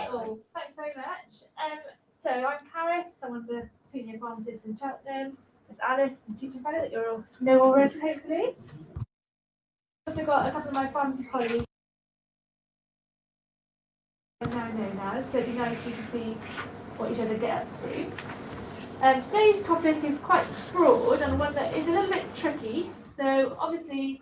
Cool. Thanks very much. So I'm Caris, I'm one of the senior pharmacists in Cheltenham. There's Alice and teaching fellow that you'll all know already, hopefully. I've also got a couple of my pharmacy colleagues now, so it'd be nice for you to see what each other get up to. Today's topic is quite broad and one that is a little bit tricky. So obviously,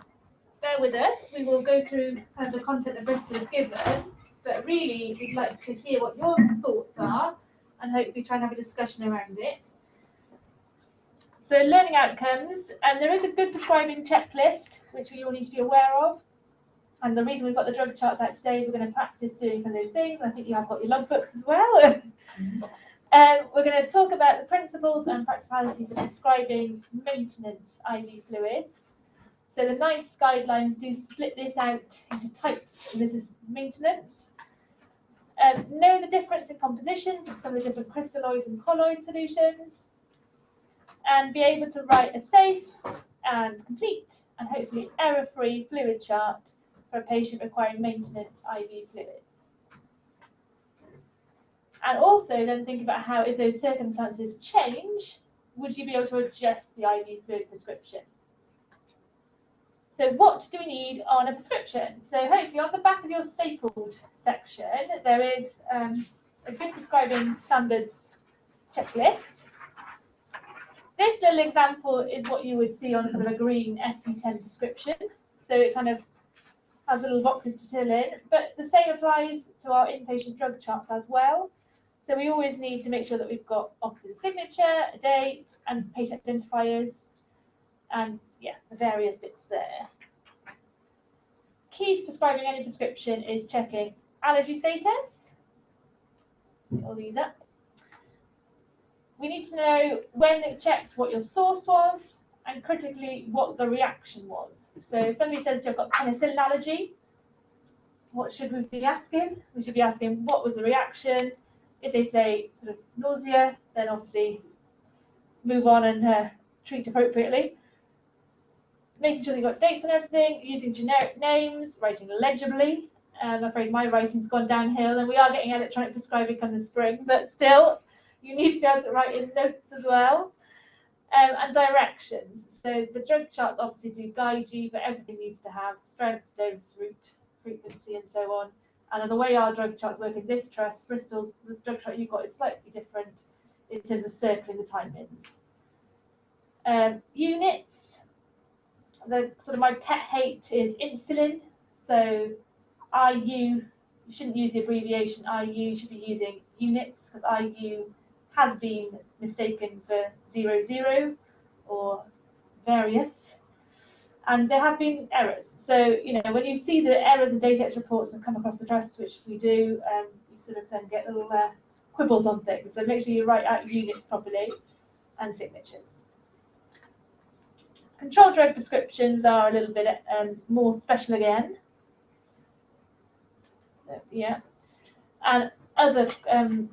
bear with us. We will go through kind of the content of this that is given, but really we'd like to hear what your thoughts are and hopefully try and have a discussion around it. So learning outcomes, and there is a good prescribing checklist which we all need to be aware of. And the reason we've got the drug charts out today is we're going to practice doing some of those things. I think you have got your logbooks as well. We're going to talk about the principles and practicalities of prescribing maintenance IV fluids. So the NICE guidelines do split this out into types, and this is maintenance. Know the difference in compositions of some of the different crystalloids and colloid solutions, and be able to write a safe and complete and hopefully error-free fluid chart for a patient requiring maintenance IV fluids. And also then think about how, if those circumstances change, would you be able to adjust the IV fluid prescription? So what do we need on a prescription? So hopefully on the back of your stapled section, there is a good prescribing standards checklist. This little example is what you would see on sort of a green FP10 prescription. So it kind of has little boxes to fill in, but the same applies to our inpatient drug charts as well. So we always need to make sure that we've got obviously the signature, a date, and patient identifiers, and yeah, the various bits there. Key to prescribing any prescription is checking allergy status. Get all these up. We need to know when it's checked what your source was, and critically what the reaction was. So if somebody says you've got penicillin allergy, what should we be asking? We should be asking what was the reaction. If they say sort of nausea, then obviously move on and treat appropriately. Making sure you've got dates and everything, using generic names, writing legibly. I'm afraid my writing's gone downhill, and we are getting electronic prescribing come the spring, but still, you need to be able to write in notes as well. And directions. So the drug charts obviously do guide you, but everything needs to have strength, dose, route, frequency, and so on. And the way our drug charts work in this trust, Bristol's, the drug chart you've got is slightly different in terms of circling the timings. Units. The sort of my pet hate is insulin. So IU, you shouldn't use the abbreviation IU, you should be using units, because IU has been mistaken for 00 or various, and there have been errors. So, you know, when you see the errors and data reports that come across the trust, which we do, you sort of then get little quibbles on things. So make sure you write out units properly and signatures. Controlled drug prescriptions are a little bit more special again. So, yeah. And other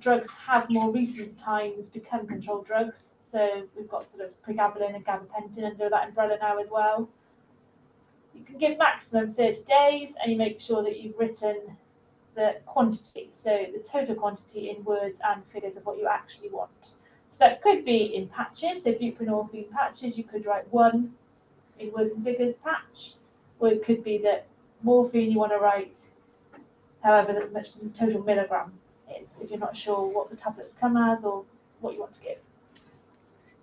drugs have more recent times become controlled drugs. So we've got sort of pregabalin and gabapentin under that umbrella now as well. You can give maximum 30 days, and you make sure that you've written the quantity, so the total quantity in words and figures of what you actually want. So that could be in patches, so buprenorphine patches, you could write 1 in words and figures patch, or it could be that morphine you want to write however much the total milligram is, if you're not sure what the tablets come as or what you want to give.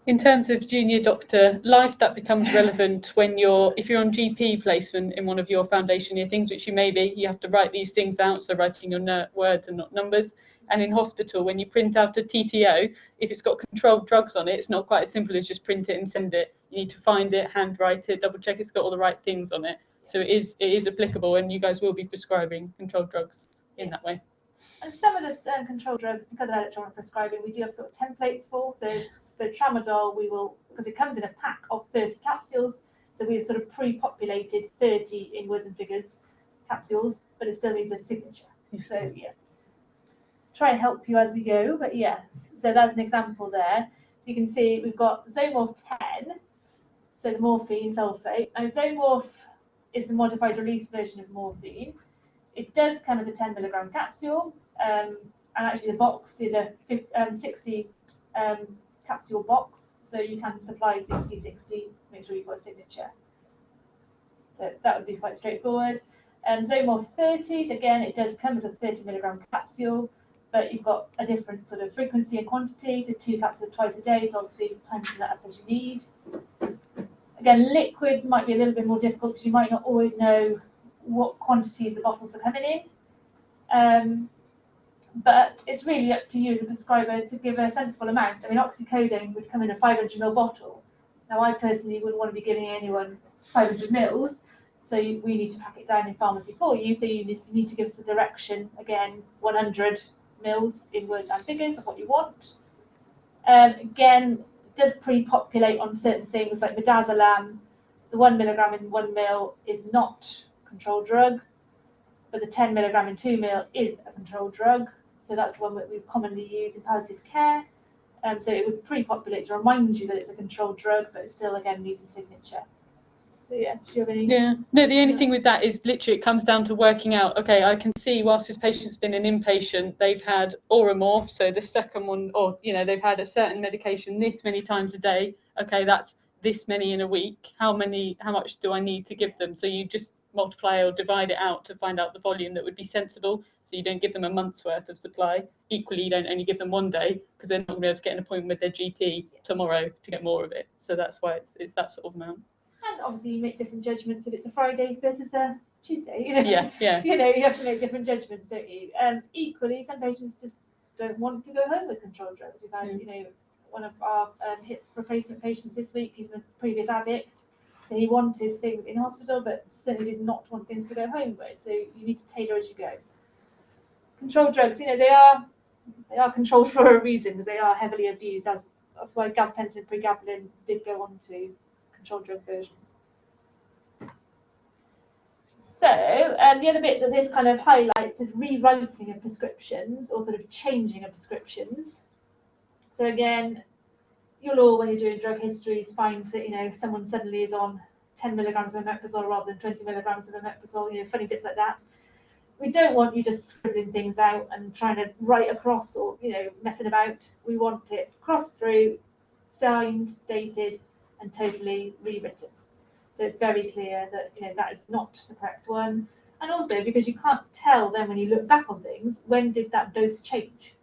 In terms of junior doctor life, that becomes relevant when if you're on GP placement in one of your foundation year things, which you may be, you have to write these things out, so writing your words and not numbers. And in hospital, when you print out a TTO, if it's got controlled drugs on it, it's not quite as simple as just print it and send it. You need to find it, handwrite it, double check it's got all the right things on it. So it is applicable, and you guys will be prescribing controlled drugs in that way. And some of the controlled drugs, because of electronic prescribing, we do have sort of templates for. So tramadol, we will, because it comes in a pack of 30 capsules, so we've sort of pre-populated 30 in words and figures capsules, but it still needs a signature. So yeah, try and help you as we go, but yeah. So that's an example there. So you can see we've got Zomorph 10, so the morphine sulfate. Now Zomorph is the modified release version of morphine. It does come as a 10 milligram capsule. and actually the box is a 60 capsule box, so you can supply 60, make sure you've got a signature. So that would be quite straightforward. Zomorph 30s, again, it does come as a 30 milligram capsule, but you've got a different sort of frequency and quantity, so 2 capsules twice a day, so obviously time to that up as you need. Again, liquids might be a little bit more difficult because you might not always know what quantities the bottles are coming in. But it's really up to you as a prescriber to give a sensible amount. I mean, oxycodone would come in a 500ml bottle. Now, I personally wouldn't want to be giving anyone 500 mils, so we need to pack it down in pharmacy for you. So you need to give us a direction, again, 100 mils in words and figures of what you want. Again, it does pre-populate on certain things like midazolam. The 1 milligram in 1 mil is not a controlled drug, but the 10 milligram in 2 mil is a controlled drug. So that's the one that we commonly use in palliative care. So it would pre-populate to remind you that it's a controlled drug, but it still, again, needs a signature. So yeah, do you have any? Yeah, no, the only thing with that is literally it comes down to working out, okay, I can see whilst this patient's been an inpatient, they've had Oromorph, so the second one, or, you know, they've had a certain medication this many times a day. Okay, that's this many in a week. How much do I need to give them? So you just multiply or divide it out to find out the volume that would be sensible. So you don't give them a month's worth of supply. Equally, you don't only give them one day because they're not going to be able to get an appointment with their GP tomorrow to get more of it. So that's why it's that sort of amount. And obviously you make different judgments if it's a Friday versus a Tuesday, you know. Yeah. You know, you have to make different judgments, don't you? Equally, some patients just don't want to go home with controlled drugs. We've had, you know, one of our hip replacement patients this week, he's a previous addict, so he wanted things in hospital, but certainly did not want things to go home with. So you need to tailor as you go. Controlled drugs, you know, they are controlled for a reason, because they are heavily abused. That's why gabapentin and pregabalin did go on to controlled drug versions. So the other bit that this kind of highlights is rewriting of prescriptions, or sort of changing of prescriptions. So again, you'll all, when you're doing drug histories, find that, you know, someone suddenly is on 10 milligrams of omeprazole rather than 20 milligrams of omeprazole, you know, funny bits like that. We don't want you just scribbling things out and trying to write across, or, you know, messing about. We want it crossed through, signed, dated, and totally rewritten. So it's very clear that, you know, that is not the correct one. And also because you can't tell then when you look back on things, when did that dose change?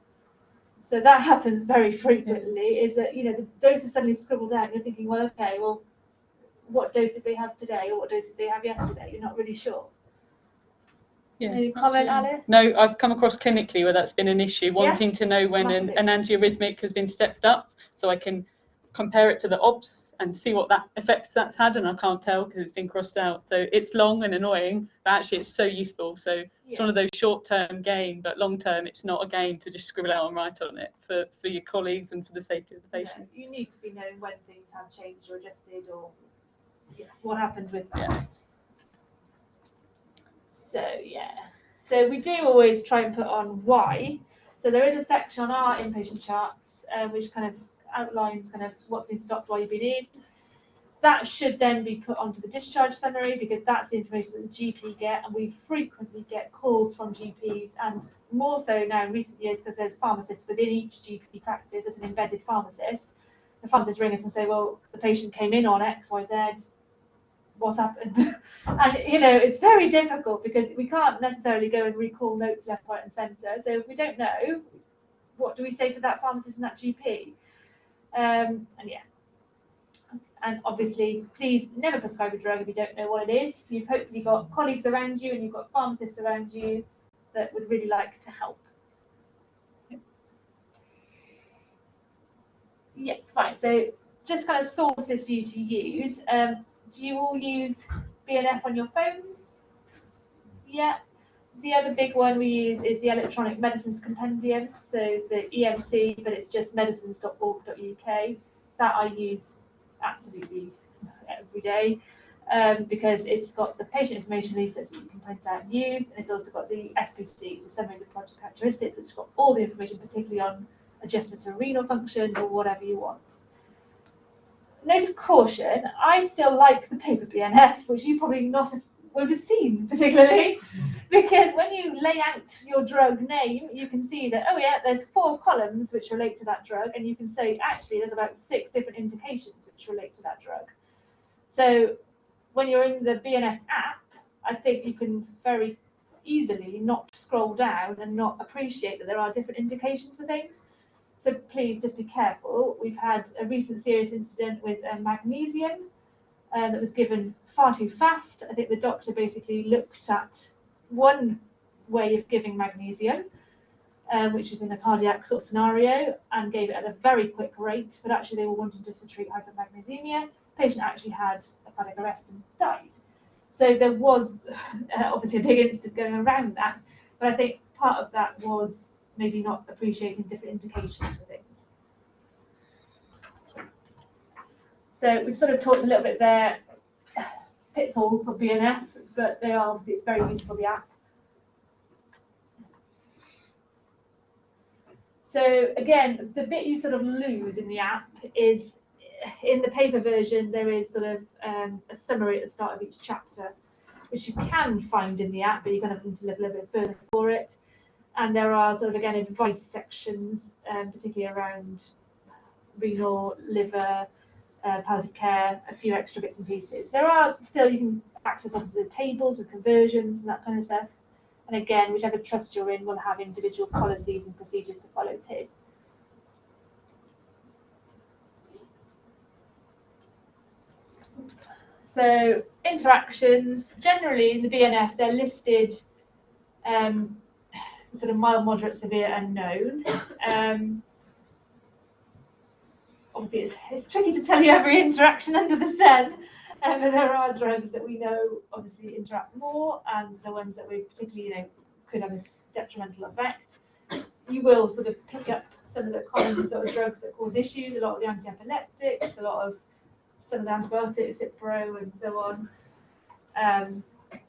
So that happens very frequently, is that, you know, the dose is suddenly scribbled out and you're thinking, well, okay, well, what dose did they have today, or what dose did they have yesterday? You're not really sure. Yeah, any comment, Alice? No, I've come across clinically where that's been an issue, wanting to know when an antiarrhythmic has been stepped up, so I can compare it to the OBS and see what that effect that's had, and I can't tell because it's been crossed out. So it's long and annoying, but actually it's so useful. So it's one of those short-term gain, but long-term it's not a gain to just scribble out and write on it for your colleagues and for the safety of the patient. Yeah, you need to be knowing when things have changed or adjusted, or what happened with that. So we do always try and put on why. So there is a section on our inpatient charts which kind of outlines kind of what's been stopped while you've been in. That should then be put onto the discharge summary, because that's the information that the GP get, and we frequently get calls from GPs, and more so now in recent years because there's pharmacists within each GP practice as an embedded pharmacist. The pharmacists ring us and say, well, the patient came in on XYZ, what's happened? And, you know, it's very difficult because we can't necessarily go and recall notes left, right and centre. So if we don't know, what do we say to that pharmacist and that GP? And obviously, please never prescribe a drug if you don't know what it is. You've hopefully got colleagues around you and you've got pharmacists around you that would really like to help. Yeah, fine. So just kind of sources for you to use. Do you all use BNF on your phones? Yeah. The other big one we use is the Electronic Medicines Compendium, so the EMC, but it's just medicines.org.uk. That I use absolutely every day because it's got the patient information leaflets that you can print out and use, and it's also got the SPCs, the summaries of product characteristics, which has got all the information, particularly on adjustment to renal function or whatever you want. Note of caution, I still like the paper BNF, which you probably not would have seen particularly. Because when you lay out your drug name, you can see that, oh yeah, there's 4 columns which relate to that drug, and you can say, actually, there's about 6 different indications which relate to that drug. So when you're in the BNF app, I think you can very easily not scroll down and not appreciate that there are different indications for things. So please just be careful. We've had a recent serious incident with magnesium that was given far too fast. I think the doctor basically looked at one way of giving magnesium, which is in a cardiac sort of scenario, and gave it at a very quick rate, but actually they were wanting just to treat hypomagnesemia. The patient actually had a cardiac arrest and died. So there was obviously a big incident going around that, but I think part of that was maybe not appreciating different indications for things. So we've sort of talked a little bit there, pitfalls of BNF, but they are obviously, it's very useful, the app. So again, the bit you sort of lose in the app is, in the paper version, there is sort of a summary at the start of each chapter, which you can find in the app, but you're going to need to look a little bit further for it. And there are sort of, again, advice sections, particularly around renal, liver, palliative care, a few extra bits and pieces. There are still, you can access obviously the tables with conversions and that kind of stuff. And again, whichever trust you're in will have individual policies and procedures to follow too. So interactions, generally in the BNF, they're listed sort of mild, moderate, severe, and known. Obviously, it's tricky to tell you every interaction under the sun, but there are drugs that we know obviously interact more, and the ones that we particularly, could have a detrimental effect. You will sort of pick up some of the common sort of drugs that cause issues, a lot of the anti-epileptics, a lot of some of the antibiotics, Cipro, and so on.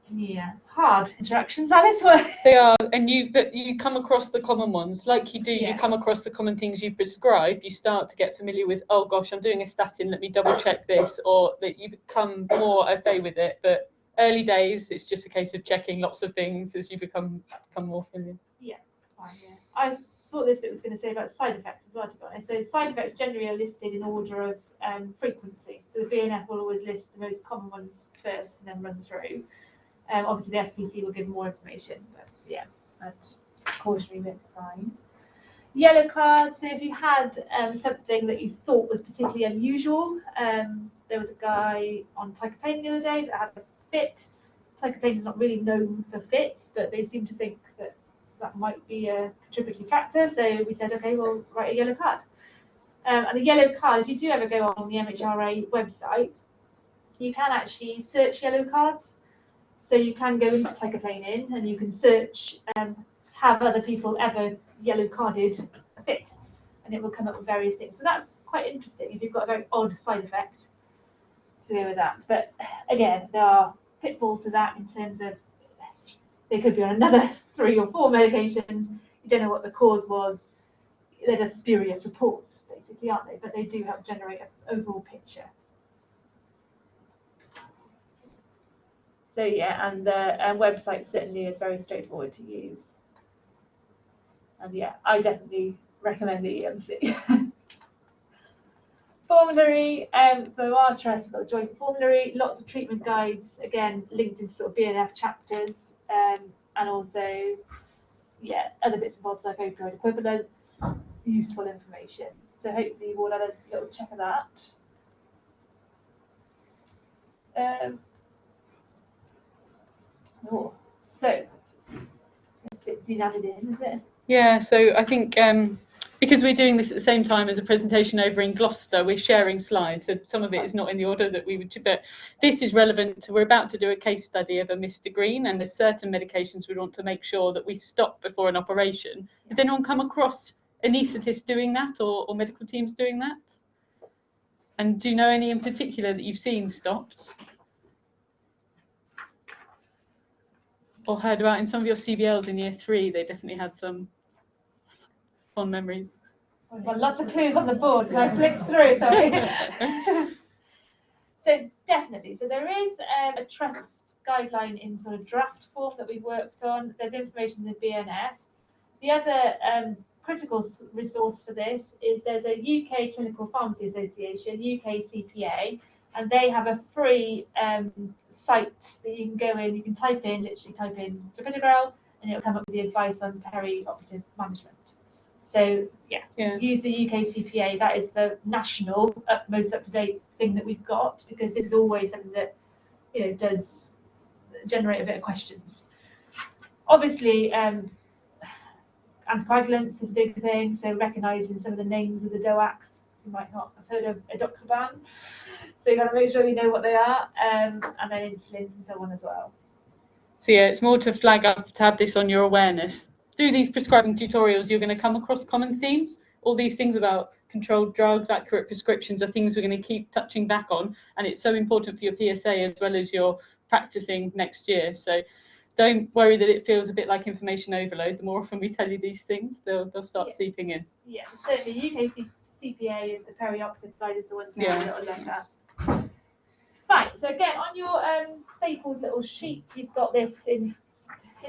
Yeah, hard interactions, Alice. They are, and but you come across the common ones, like you do. Yes. You come across the common things you prescribe. You start to get familiar with. Oh gosh, I'm doing a statin. Let me double check this, or that you become more au fait with it. But early days, it's just a case of checking lots of things as you become more familiar. Yeah, fine. Yeah, I thought this bit was going to say about side effects as well, to be honest. So side effects generally are listed in order of frequency. So the BNF will always list the most common ones first and then run through. Obviously, the SPC will give more information, but yeah, that cautionary bit's fine. Yellow card. So if you had something that you thought was particularly unusual, there was a guy on Teicoplanin the other day that had a fit. Teicoplanin is not really known for fits, but they seem to think that that might be a contributing factor. So we said, okay, we'll write a yellow card. And a yellow card, if you do ever go on the MHRA website, you can actually search yellow cards. So you can go into Teicoplanin and you can search, have other people ever yellow carded a fit, and it will come up with various things. So that's quite interesting if you've got a very odd side effect to go with that. But again, there are pitfalls to that in terms of they could be on another 3 or 4 medications. You don't know what the cause was. They're just spurious reports, basically, aren't they? But they do help generate an overall picture. So yeah, and the website certainly is very straightforward to use. And yeah, I definitely recommend the EMC. Formulary, for our trust, we've got a joint formulary, lots of treatment guides, again, linked into sort of BNF chapters, and also, yeah, other bits and bobs like opioid equivalents, useful information. So hopefully you've all had a little check of that. So this bit's been added in, is it? Yeah, so I think because we're doing this at the same time as a presentation over in Gloucester, we're sharing slides. So some of it is not in the order that we would, but this is relevant. We're about to do a case study of a Mr. Green, and there's certain medications we want to make sure that we stop before an operation. Has anyone come across anaesthetists doing that, or medical teams doing that? And do you know any in particular that you've seen stopped? Or heard about in some of your CBLs in year 3, they definitely had some fond memories. We've got lots of clues on the board because I clicked through, sorry. So definitely, so there is a trust guideline in sort of draft form that we've worked on. There's information in the BNF. The other critical resource for this is there's a UK Clinical Pharmacy Association, UK CPA, and they have a free site that you can go in, you can literally type in clopidogrel, and it'll come up with the advice on peri-operative management. So yeah, use the UK CPA. That is the national, most up-to-date thing that we've got, because this is always something that does generate a bit of questions. Obviously, anticoagulants is a big thing, so recognising some of the names of the DOACs. You might not have heard of edoxaban, so you got to make sure you know what they are, and then insulins and so on as well. So yeah, it's more to flag up, to have this on your awareness. Through these prescribing tutorials, you're going to come across common themes. All these things about controlled drugs, accurate prescriptions are things we're going to keep touching back on, and it's so important for your PSA as well as your practicing next year. So don't worry that it feels a bit like information overload. The more often we tell you these things, they'll start seeping in. Yeah, certainly UK CPA is the perioperative side, is the one to have a little look at. Right, so again, on your stapled little sheet, you've got this in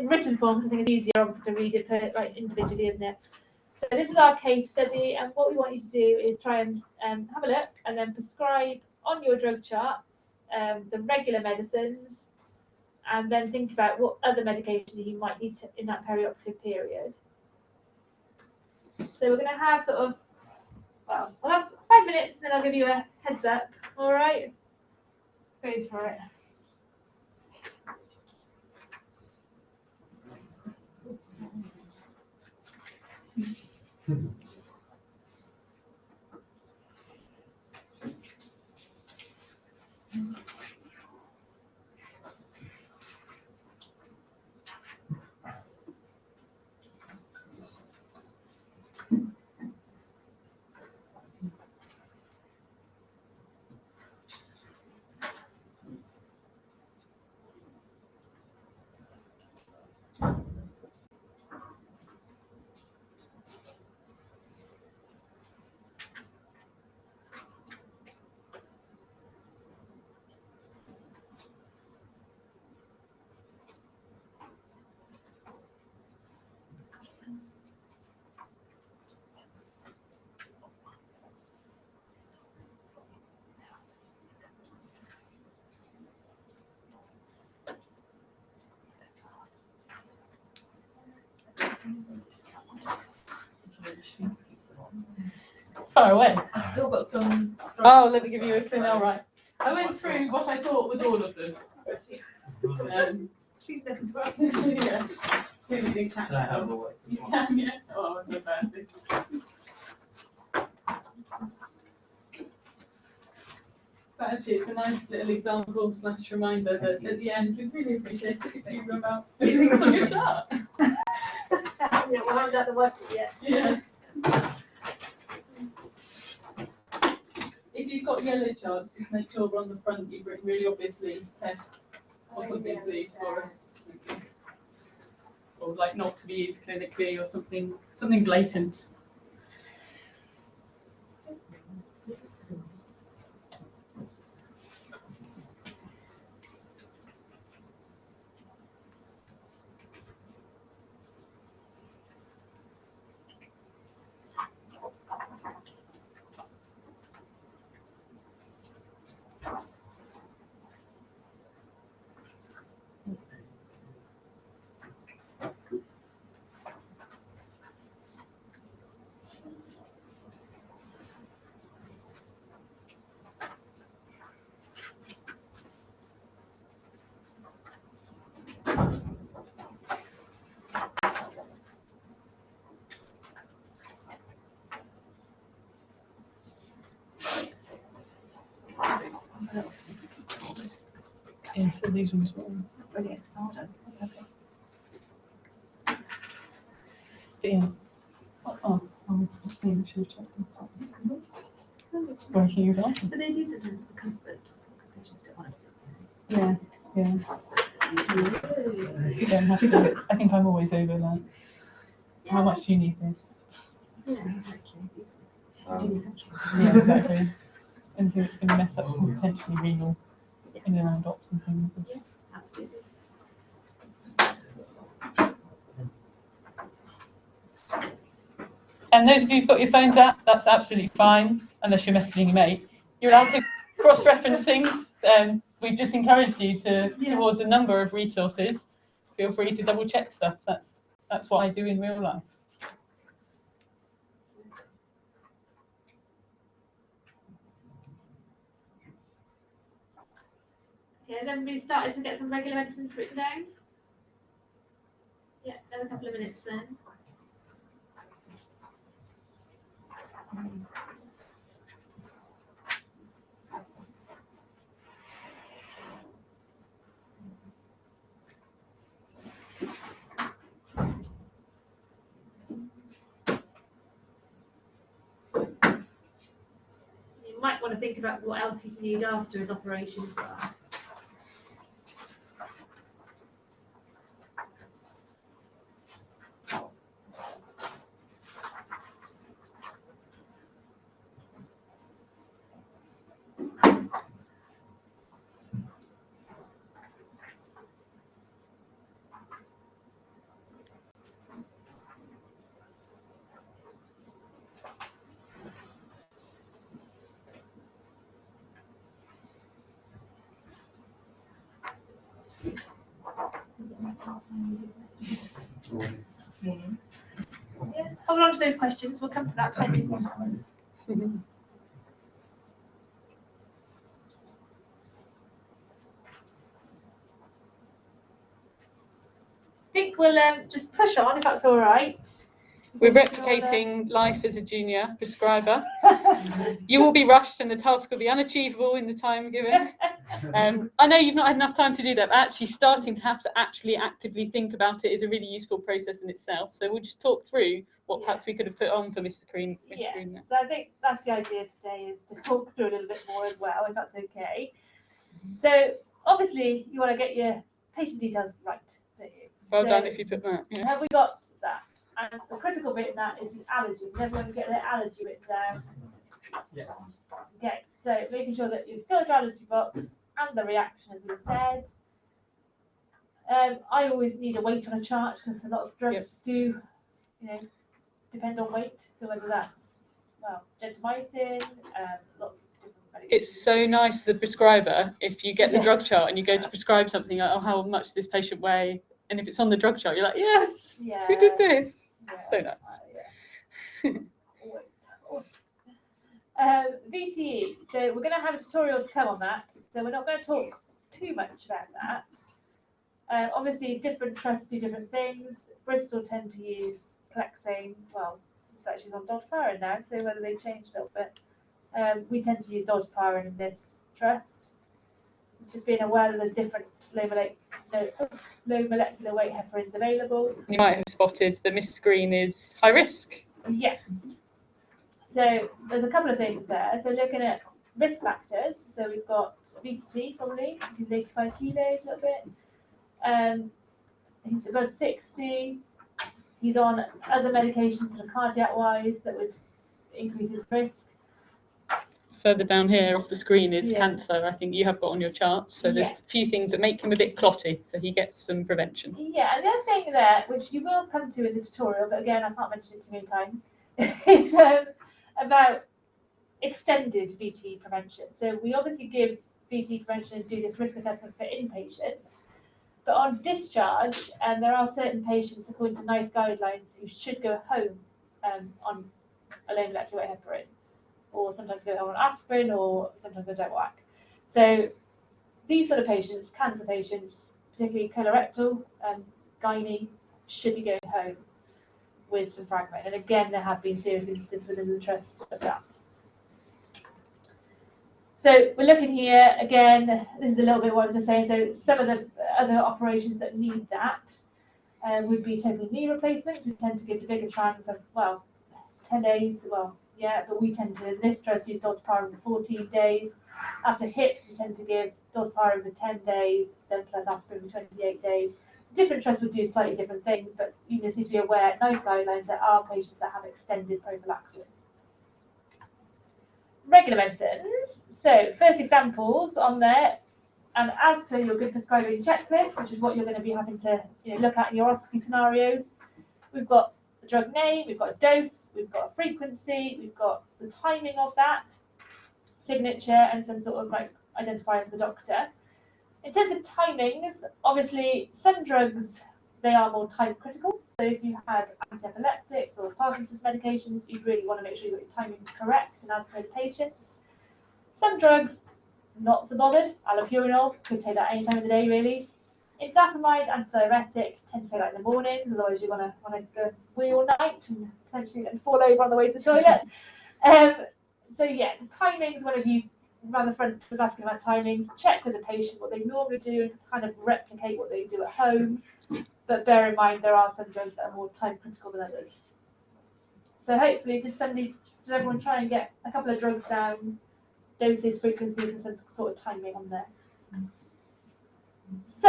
written form, so I think it's easier obviously to read it individually, isn't it? So this is our case study, and what we want you to do is try and have a look and then prescribe on your drug charts the regular medicines, and then think about what other medication you might need in that perioperative period. So we're going to have we'll have 5 minutes, and then I'll give you a heads up. All right, go for it. Far away. I've still got some. Oh, let me give you a clue now, right? I went through what I thought was all of them. She's there as well. Yeah. Really didn't catch them. You can, yeah. Oh, no bad thing. But actually, it's a nice little example / reminder that at the end, we'd really appreciate it if you were about things on your chart. Yeah, we haven't done the work yet. Yeah. If you've got yellow charts, just make sure on the front you've written really obviously test or something, please, for us. Or like not to be used clinically, or something blatant. Yeah, so these ones were Brilliant. Well done. Okay. but yeah. Just making sure to check this out. Working example. But they do sometimes for comfort. Patients don't want it. Yeah. You don't have to. I think I'm always over like, how much do you need this? Yeah, exactly. Yeah, exactly. Anything that's going to mess up potentially renal in and around ops and things. Yeah, absolutely. And those of you who've got your phones out, that's absolutely fine, unless you're messaging your mate. You're allowed to cross-reference things. We've just encouraged you towards a number of resources. Feel free to double-check stuff. That's what I do in real life. Yeah, has everybody started to get some regular medicines written down? Yeah, another couple of minutes then. You might want to think about what else you need after his operation as well. Yeah, hold on to those questions. We'll come to that 10 minutes. I think we'll just push on if that's all right. We're replicating life as a junior prescriber. You will be rushed and the task will be unachievable in the time given. I know you've not had enough time to do that, but actually starting to have to actually actively think about it is a really useful process in itself. So we'll just talk through what perhaps we could have put on for Mr. Green. Yeah, so I think that's the idea today, is to talk through a little bit more as well, if that's okay. So obviously you want to get your patient details right. Well done if you put that. Yeah. Have we got that? And the critical bit in that is the allergies. And everyone get their allergy written down. Yeah. Okay, so making sure that you've filled your allergy box and the reaction, as we said. I always need a weight on a chart because a lot of drugs do, depend on weight. So whether that's, gentamicin, lots of different medications. It's so nice, the prescriber, if you get the drug chart and you go to prescribe something, like, oh, how much does this patient weigh? And if it's on the drug chart, you're like, yes, who did this? So nice. VTE. So we're going to have a tutorial to come on that. So we're not going to talk too much about that. Obviously, different trusts do different things. Bristol tend to use Clexane. Well, it's actually on dotaparin now, so whether they changed a little bit. We tend to use dotaparin in this trust. It's just being aware that there's different low molecular weight heparins available. You might have spotted that Mrs. Green is high risk. Yes. So there's a couple of things there. So looking at risk factors, so we've got obesity probably, he's 85 kilos a little bit. He's above 60. He's on other medications sort of cardiac wise that would increase his risk. Further down here off the screen is cancer, I think you have got on your charts. So there's a few things that make him a bit clotty, so he gets some prevention. Yeah, and the other thing there, which you will come to in the tutorial, but again, I can't mention it too many times, is about extended VTE prevention. So we obviously give VTE prevention and do this risk assessment for inpatients, but on discharge, and there are certain patients, according to NICE guidelines, who should go home on a low molecular weight heparin, or sometimes go home on aspirin, or sometimes they don't work. So these sort of patients, cancer patients, particularly colorectal and gynae, should be going home with some fragment. And again, there have been serious incidents within the trust of that. So we're looking here, again, this is a little bit what I was just saying, so some of the other operations that need that would be total knee replacements. We tend to give the bigger tran for, 10 days, but we tend to, in this trust, use dotaparin for 14 days. After hips, we tend to give dotaparin for 10 days, then plus aspirin for 28 days. Different trusts would do slightly different things, but you just need to be aware, NICE guidelines, there are patients that have extended prophylaxis. Regular medicines. So first examples on there, And as per your good prescribing checklist, which is what you're going to be having to look at in your OSCE scenarios, we've got the drug name, we've got a dose, we've got a frequency, we've got the timing of that, signature, and some sort of like identifier for the doctor. In terms of timings, obviously some drugs, they are more time critical. So if you had anti-epileptics or Parkinson's medications, you'd really want to make sure your timing is correct and as per the patient's. Some drugs, not so bothered. Allopurinol, could take that any time of the day really. Indapamide, antidiuretic, tend to take that in the mornings, otherwise you want to go wee all night and potentially fall over on the way to the toilet. So yeah, the timings, one of you around the front was asking about timings, check with the patient what they normally do and kind of replicate what they do at home. But bear in mind there are some drugs that are more time critical than others. So hopefully, did everyone try and get a couple of drugs down, doses, frequencies, and some sort of timing on there? So,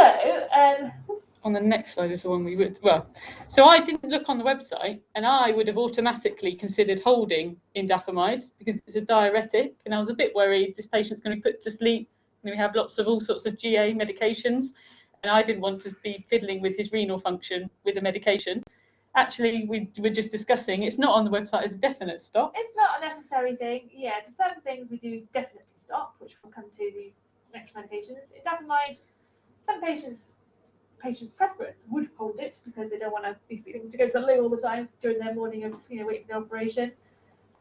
on the next slide is the one we would, so I didn't look on the website, and I would have automatically considered holding indapamide because it's a diuretic, and I was a bit worried this patient's going to be put to sleep, and we have lots of all sorts of GA medications, and I didn't want to be fiddling with his renal function with the medication. Actually, we were just discussing, it's not on the website as a definite stop. It's not a necessary thing, yeah, so certain things we do definitely stop, which we'll come to the next medications. Indapamide, some patients' patient preference would hold it because they don't want to be feeling to go to the loo all the time during their morning of waiting for the operation.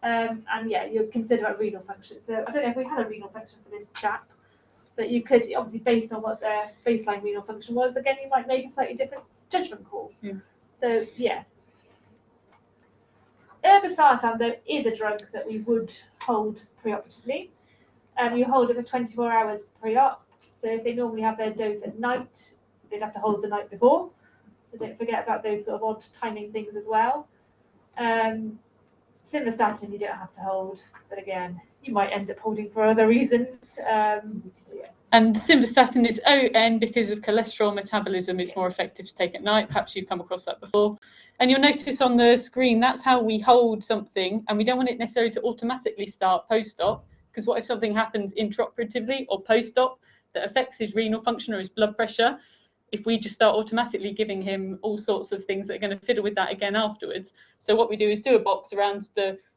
And yeah, you'll consider a renal function. So I don't know if we had a renal function for this chap, but you could obviously, based on what their baseline renal function was, again you might make a slightly different judgment call. Yeah. So yeah. Irbesartan though is a drug that we would hold preoperatively. You hold it for 24 hours pre-op. So if they normally have their dose at night, they'd have to hold the night before. So don't forget about those sort of odd timing things as well. Simvastatin you don't have to hold, but again, you might end up holding for other reasons. Yeah. And simvastatin is ON because of cholesterol metabolism. It's more effective to take at night. Perhaps you've come across that before. And you'll notice on the screen, that's how we hold something. And we don't want it necessarily to automatically start post-op, because what if something happens intraoperatively or post-op that affects his renal function or his blood pressure? If we just start automatically giving him all sorts of things that are going to fiddle with that again afterwards. So what we do is do a box around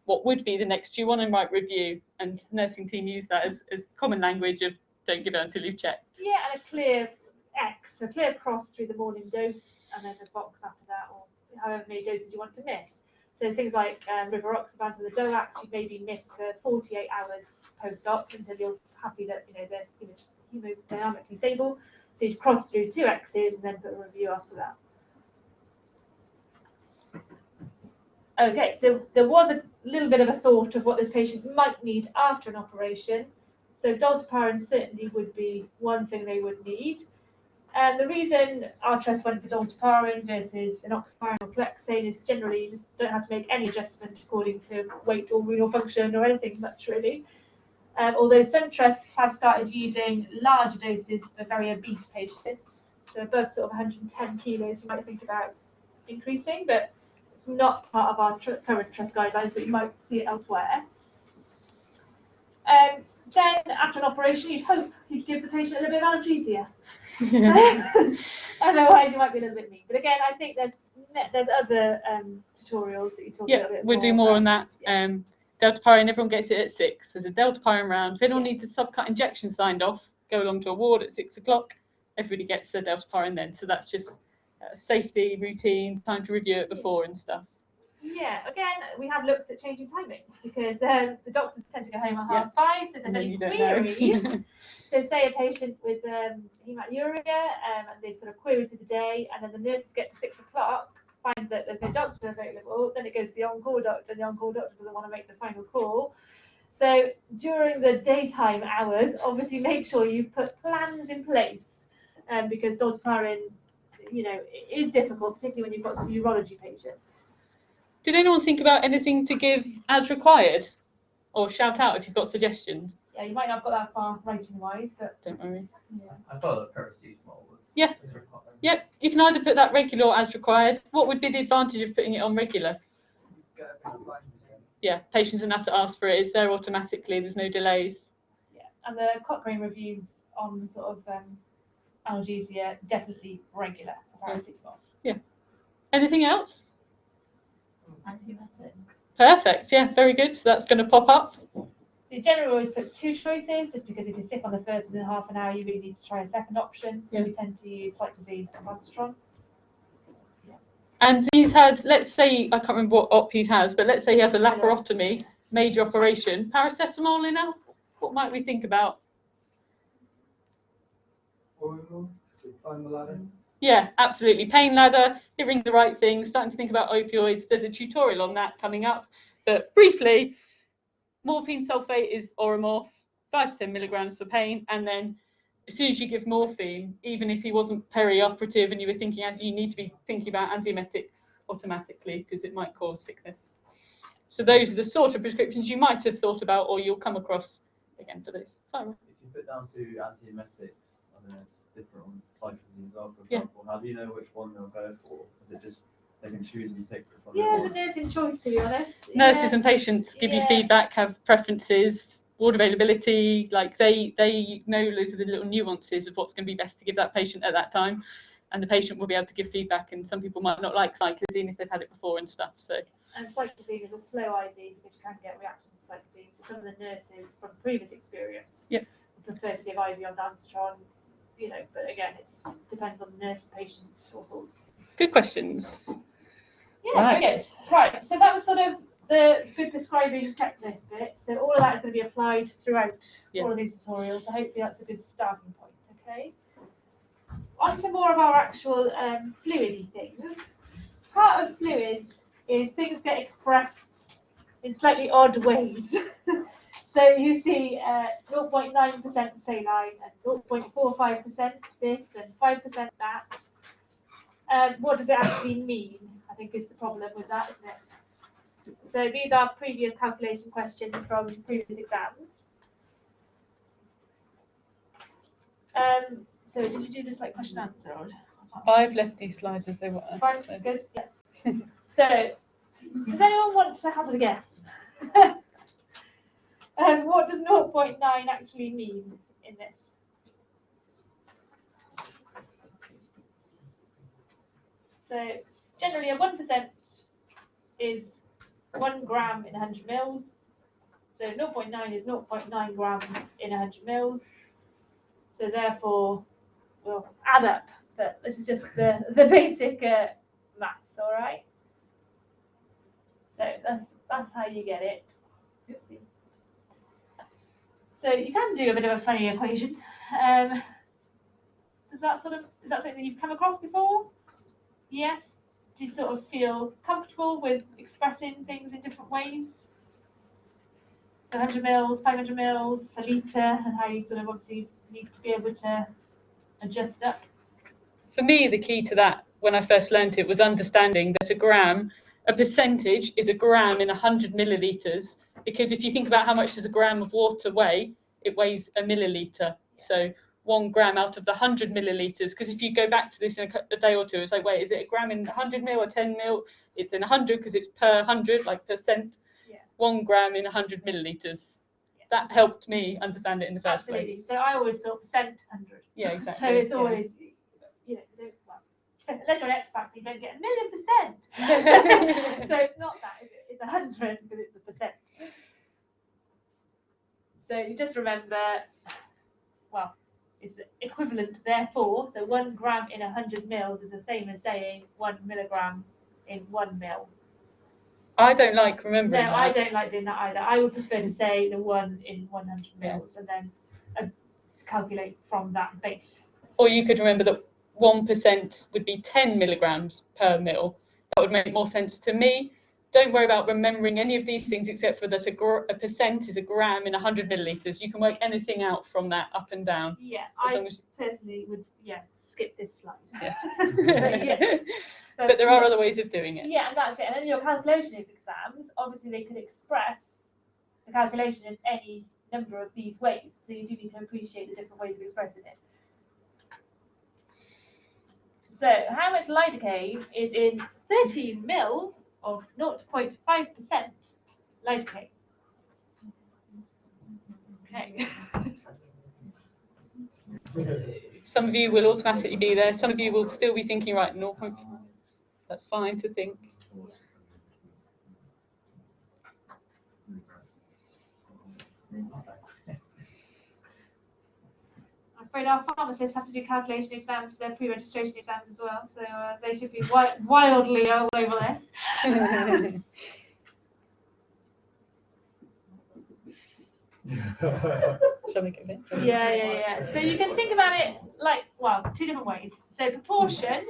what would be the next due on and right review, and the nursing team use that as common language of don't give it until you've checked. Yeah, and a clear X, a clear cross through the morning dose, and then a box after that, or however many doses you want to miss. So things like rivaroxaban and the DOACs, you maybe miss for 48 hours post-op until you're happy that they're hemodynamically stable. So you'd cross through 2 X's and then put a review after that. Okay, so there was a little bit of a thought of what this patient might need after an operation. So dolteparin certainly would be one thing they would need. And the reason our trust went for dolteparin versus enoxaparin or clexane is generally you just don't have to make any adjustment according to weight or renal function or anything much really. Although some trusts have started using larger doses for very obese patients, so above sort of 110 kilos, you might think about increasing, but it's not part of our current trust guidelines, so you might see it elsewhere. Then after an operation, you'd hope you'd give the patient a little bit of analgesia. Yeah. Otherwise, you might be a little bit mean. But again, I think there's other tutorials that you talk a little bit more. We'll do more on that. Yeah. Deltaparin, everyone gets it at 6. There's a Deltaparin round. If anyone needs a subcut injection signed off, go along to a ward at 6 o'clock. Everybody gets the Deltaparin then. So that's just safety, routine, time to review it before and stuff. Yeah, again, we have looked at changing timings because the doctors tend to go home at 5:30, so if there's any queries. So say a patient with hematuria and they've sort of queried through the day, and then the nurses get to 6 o'clock, find that there's no doctor available, then it goes to the on-call doctor, and the on-call doctor doesn't want to make the final call. So during the daytime hours, obviously make sure you put plans in place because dolteparin, is difficult, particularly when you've got some urology patients. Did anyone think about anything to give as required? Or shout out if you've got suggestions? Yeah, you might not have got that far rating-wise, but... Don't worry. Yeah. I thought that paracetamol was required. Yep, you can either put that regular or as required. What would be the advantage of putting it on regular? Yeah, patients don't have to ask for it. It's there automatically. There's no delays. Yeah, and the Cochrane reviews on sort of analgesia, definitely regular paracetamol. Yeah. Anything else? Antiemetic. Perfect. Yeah, very good. So that's going to pop up. So you generally always put 2 choices, just because if you're sick on the first within half an hour, you really need to try a second option. So Yeah. we tend to use cyclozine and ondansetron. And he's had, let's say, I can't remember what op he has, but let's say he has a laparotomy, major operation. Paracetamol enough? What might we think about? Climb the ladder. Yeah, absolutely. Pain ladder, hearing the right thing, starting to think about opioids. There's a tutorial on that coming up. But briefly, morphine sulfate is Oromorph, 5 to 10 milligrams for pain. And then as soon as you give morphine, even if he wasn't perioperative and you were thinking, you need to be thinking about antiemetics automatically because it might cause sickness. So those are the sort of prescriptions you might have thought about or you'll come across again for those. If you put down to antiemetics, I don't know, it's different on cyclozine as well, for example. How do you know which one they'll go for? Is it just they can choose and you pick which one they Yeah, want? the nursing choice, to be honest. Nurses and patients give you feedback, have preferences, ward availability, like they know loads of the little nuances of what's going to be best to give that patient at that time. And the patient will be able to give feedback, and some people might not like cyclozine if they've had it before and stuff. So. And cyclozine is a slow IV because you can get reactions to cyclozine. So some of the nurses from previous experience prefer to give IV on ondansetron, you know, but again, it depends on the nurse, patient, all sorts. Good questions. Yeah, very good. Right, so that was sort of the good prescribing checklist bit. So all of that is going to be applied throughout all of these tutorials. So hopefully that's a good starting point, okay? On to more of our actual fluidy things. Part of fluids is things get expressed in slightly odd ways. So you see 0.9% saline and 0.45% this and 5% that. What does it actually mean? I think is the problem with that, isn't it? So these are previous calculation questions from previous exams. So did you do this like question answer? Or? I've left these slides as they were. Fine, so. Good. Yeah. So does anyone want to hazard a guess? What does 0.9 actually mean in this? So generally a 1% is 1 gram in 100 mils. So 0.9 is 0.9 grams in 100 mils. So therefore, we'll add up. But this is just the basic maths, all right? So that's how you get it. Oopsie. So you can do a bit of a funny equation. Is that something you've come across before? Yes. Do you sort of feel comfortable with expressing things in different ways? So 100 mils, 500 mils, a litre, and how you sort of obviously need to be able to adjust up. For me, the key to that, when I first learned it, was understanding that a percentage is a gram in 100 millilitres, because if you think about how much does a gram of water weigh, it weighs a milliliter. So 1 gram out of the 100 millilitres, because if you go back to this in a day or two, it's like, wait, is it a gram in 100 mil or 10 mil? It's in 100 because it's per 100, like percent. 1 gram in 100 millilitres. That helped me understand it in the first place. So I always thought percent 100. Yeah, exactly. So it's always, you know, unless you're an X factor, you don't get 1,000,000%. So it's not that, is it? It's 100 because it's a percent. So you just remember, well, it's equivalent, therefore, so 1 gram in 100 mils is the same as saying 1 milligram in 1 mil. I don't like remembering that. No, I don't like doing that either. I would prefer to say the 1 in 100 mils and then calculate from that base. Or you could remember that 1% would be 10 milligrams per mil. That would make more sense to me. Don't worry about remembering any of these things except for that a percent is a gram in 100 millilitres. You can work anything out from that up and down. Yeah, I personally would, skip this slide. Yeah. But there are other ways of doing it. Yeah, and that's it. And then your calculation exams, obviously they could express the calculation in any number of these ways. So you do need to appreciate the different ways of expressing it. So how much lidocaine is in 13 mils of 0.5% lidocaine? Okay. you will automatically be there. Some of you will still be thinking, right, 0.5. That's fine to think. I'm afraid our pharmacists have to do calculation exams for their pre-registration exams as well, so they should be wildly all over there. Shall we go there? Yeah. So you can think about it like, well, two different ways. So proportion.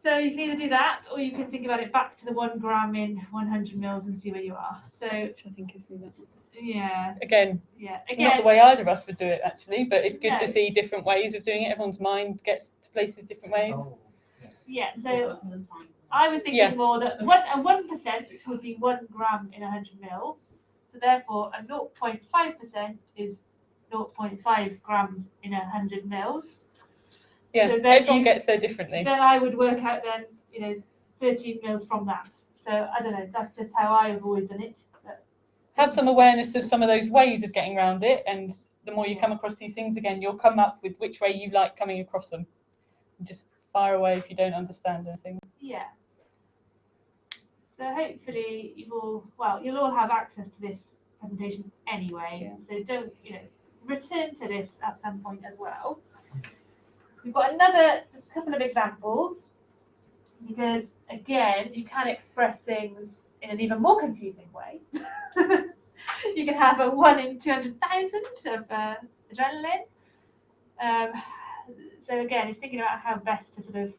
So you can either do that, or you can think about it back to the 1 gram in 100 mils and see where you are. So Which I think is that. Yeah. Again, Yeah. not the way either of us would do it actually, but it's good to No. see different ways of doing it. Everyone's mind gets to places different ways. Yeah. So I was thinking more that 1% would be 1 gram in 100 mil. So therefore, a 0.5% is 0.5 grams in 100 mils. Yeah, so everyone gets there differently. Then I would work out then, 13 mils from that. So I don't know, that's just how I've always done it. But have some awareness of some of those ways of getting around it, and the more you come across these things again, you'll come up with which way you like coming across them. And just fire away if you don't understand anything. Yeah. So hopefully you'll all have access to this presentation anyway. So don't, return to this at some point as well. We've got just a couple of examples, because again, you can express things in an even more confusing way. You can have a 1 in 200,000 of adrenaline. So again, it's thinking about how best to sort of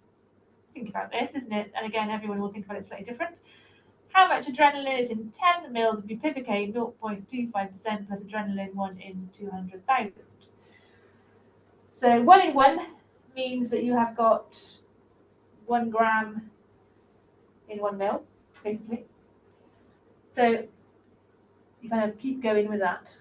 think about this, isn't it? And again, everyone will think about it slightly different. How much adrenaline is in 10 mils of bupivacaine, 0.25% plus adrenaline 1 in 200,000? So 1 in 1 means that you have got 1 gram in 1 mil, basically. So you kind of keep going with that.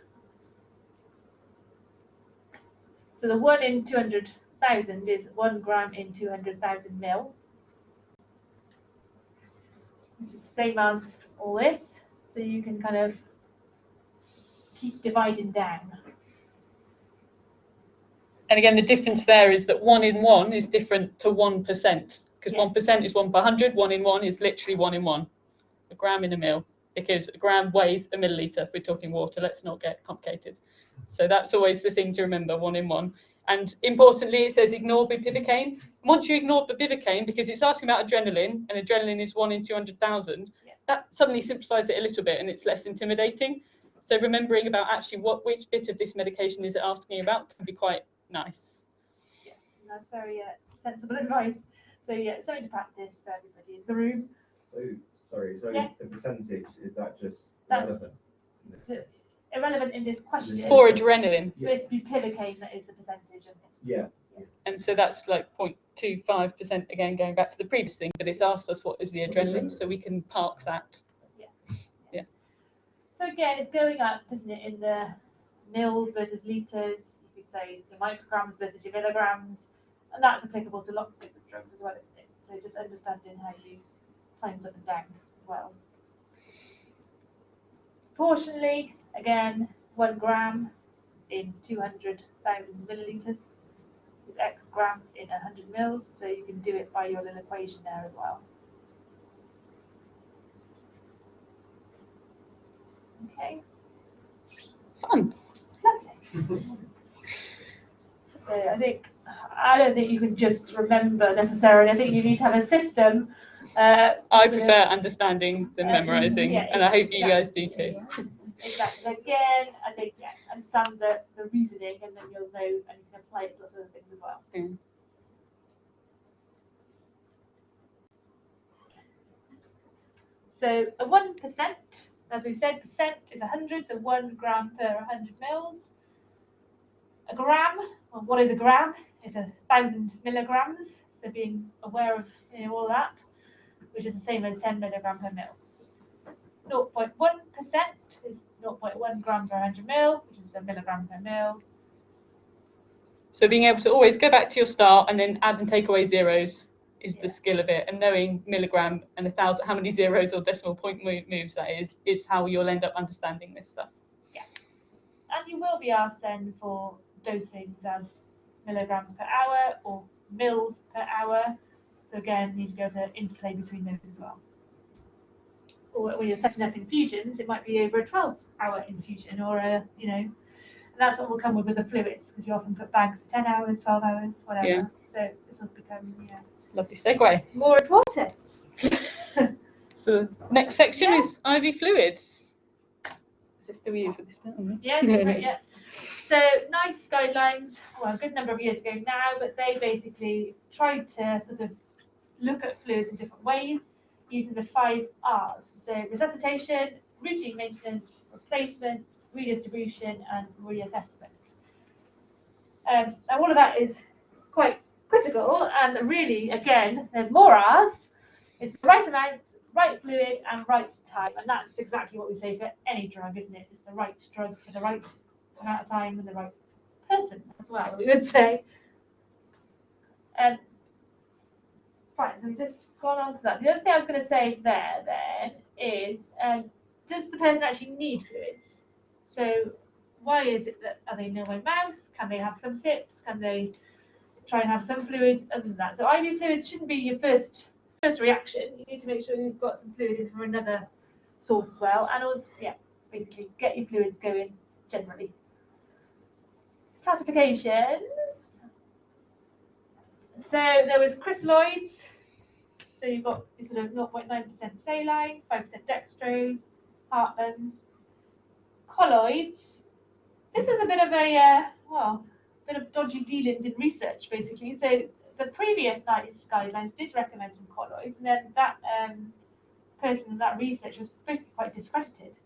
So the 1 in 200,000 is 1 gram in 200,000 mil, which is the same as all this. So you can kind of keep dividing down. And again, the difference there is that 1 in 1 is different to 1%, because 1% is 1 per 100, 1 in 1 is literally 1 in 1, a gram in a mil, because a gram weighs a milliliter. If we're talking water, let's not get complicated. So that's always the thing to remember, 1 in 1. And importantly, it says ignore bupivacaine. Once you ignore bupivacaine, because it's asking about adrenaline, and adrenaline is 1 in 200,000, that suddenly simplifies it a little bit and it's less intimidating. So remembering about actually which bit of this medication is it asking about can be quite nice. Yeah, that's very sensible advice. So something to practice for everybody in the room. So the percentage, is that just relevant? Irrelevant in this question. For adrenaline. But it's bupivacaine that is the percentage of this. Yeah. And so that's like 0.25% again, going back to the previous thing, but it's asked us what is the adrenaline, so we can park that. Yeah. So again, it's going up, isn't it, in the mils versus litres. You could say the micrograms versus your milligrams, and that's applicable to lots of different drugs as well, isn't it? So just understanding how you times up and down as well. Proportionally, again, 1 gram in 200,000 millilitres is X grams in 100 mils, so you can do it by your little equation there as well. Okay. Fun. Lovely. So I don't think you can just remember necessarily. I think you need to have a system. I prefer understanding than memorising, and I hope you guys do too. Exactly. Again, I think understand the reasoning, and then you'll know, and you can apply it to lots of other things as well. Mm. So a 1%, as we've said, percent is 100, so 1 gram per 100 mils. A gram, well, what is a gram? It's 1,000 milligrams. So being aware of all that, which is the same as 10 milligram per mil. 0.1% is 0.1 gram per 100 mil, which is a milligram per mil. So being able to always go back to your start and then add and take away zeros is the skill of it, and knowing milligram and 1,000, how many zeros or decimal point moves that is how you'll end up understanding this stuff. Yeah. And you will be asked then for dosings as milligrams per hour or mils per hour. So again, you need to be able to interplay between those as well. Or when you're setting up infusions, it might be over a 12-hour infusion, or and that's what will come with the fluids, because you often put bags for 10 hours, 12 hours, whatever. Yeah. So this will become Lovely segue. more important. So next section is IV fluids. Is it still used with this bit? Yeah, that's right, yeah. So NICE guidelines, well, a good number of years ago now, but they basically tried to sort of look at fluids in different ways using the 5 R's. So resuscitation, routine maintenance, replacement, redistribution, and reassessment. And all of that is quite critical, and really, again, there's more R's. It's the right amount, right fluid, and right time, and that's exactly what we say for any drug, isn't it? It's the right drug for the right amount of time and the right person as well, we would say. Right, so we've just gone on to that. The other thing I was going to say there then is, does the person actually need fluids? So why is it that, are they no one mouth? Can they have some sips? Can they try and have some fluids other than that? So IV fluids shouldn't be your first reaction. You need to make sure you've got some fluid in from another source as well, and basically get your fluids going generally. Classifications. So there was crystalloids. So you've got your sort of 0.9% saline, 5% dextrose, Hartmann's. Colloids. This was a bit of bit of dodgy dealings in research, basically. So the previous NICE guidelines did recommend some colloids, and then that person in that research was basically quite discredited.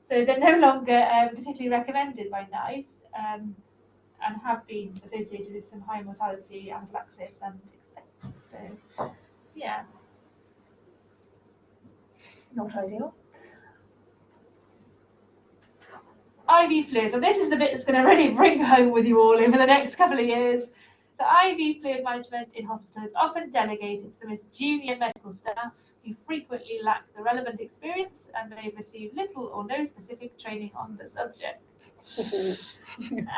So they're no longer particularly recommended by NICE, and have been associated with some high mortality, anaphylaxis, and expense. So yeah, not ideal. IV fluids, and this is the bit that's going to really bring home with you all over the next couple of years. So IV fluid management in hospitals is often delegated to the most junior medical staff who frequently lack the relevant experience and may receive little or no specific training on the subject. And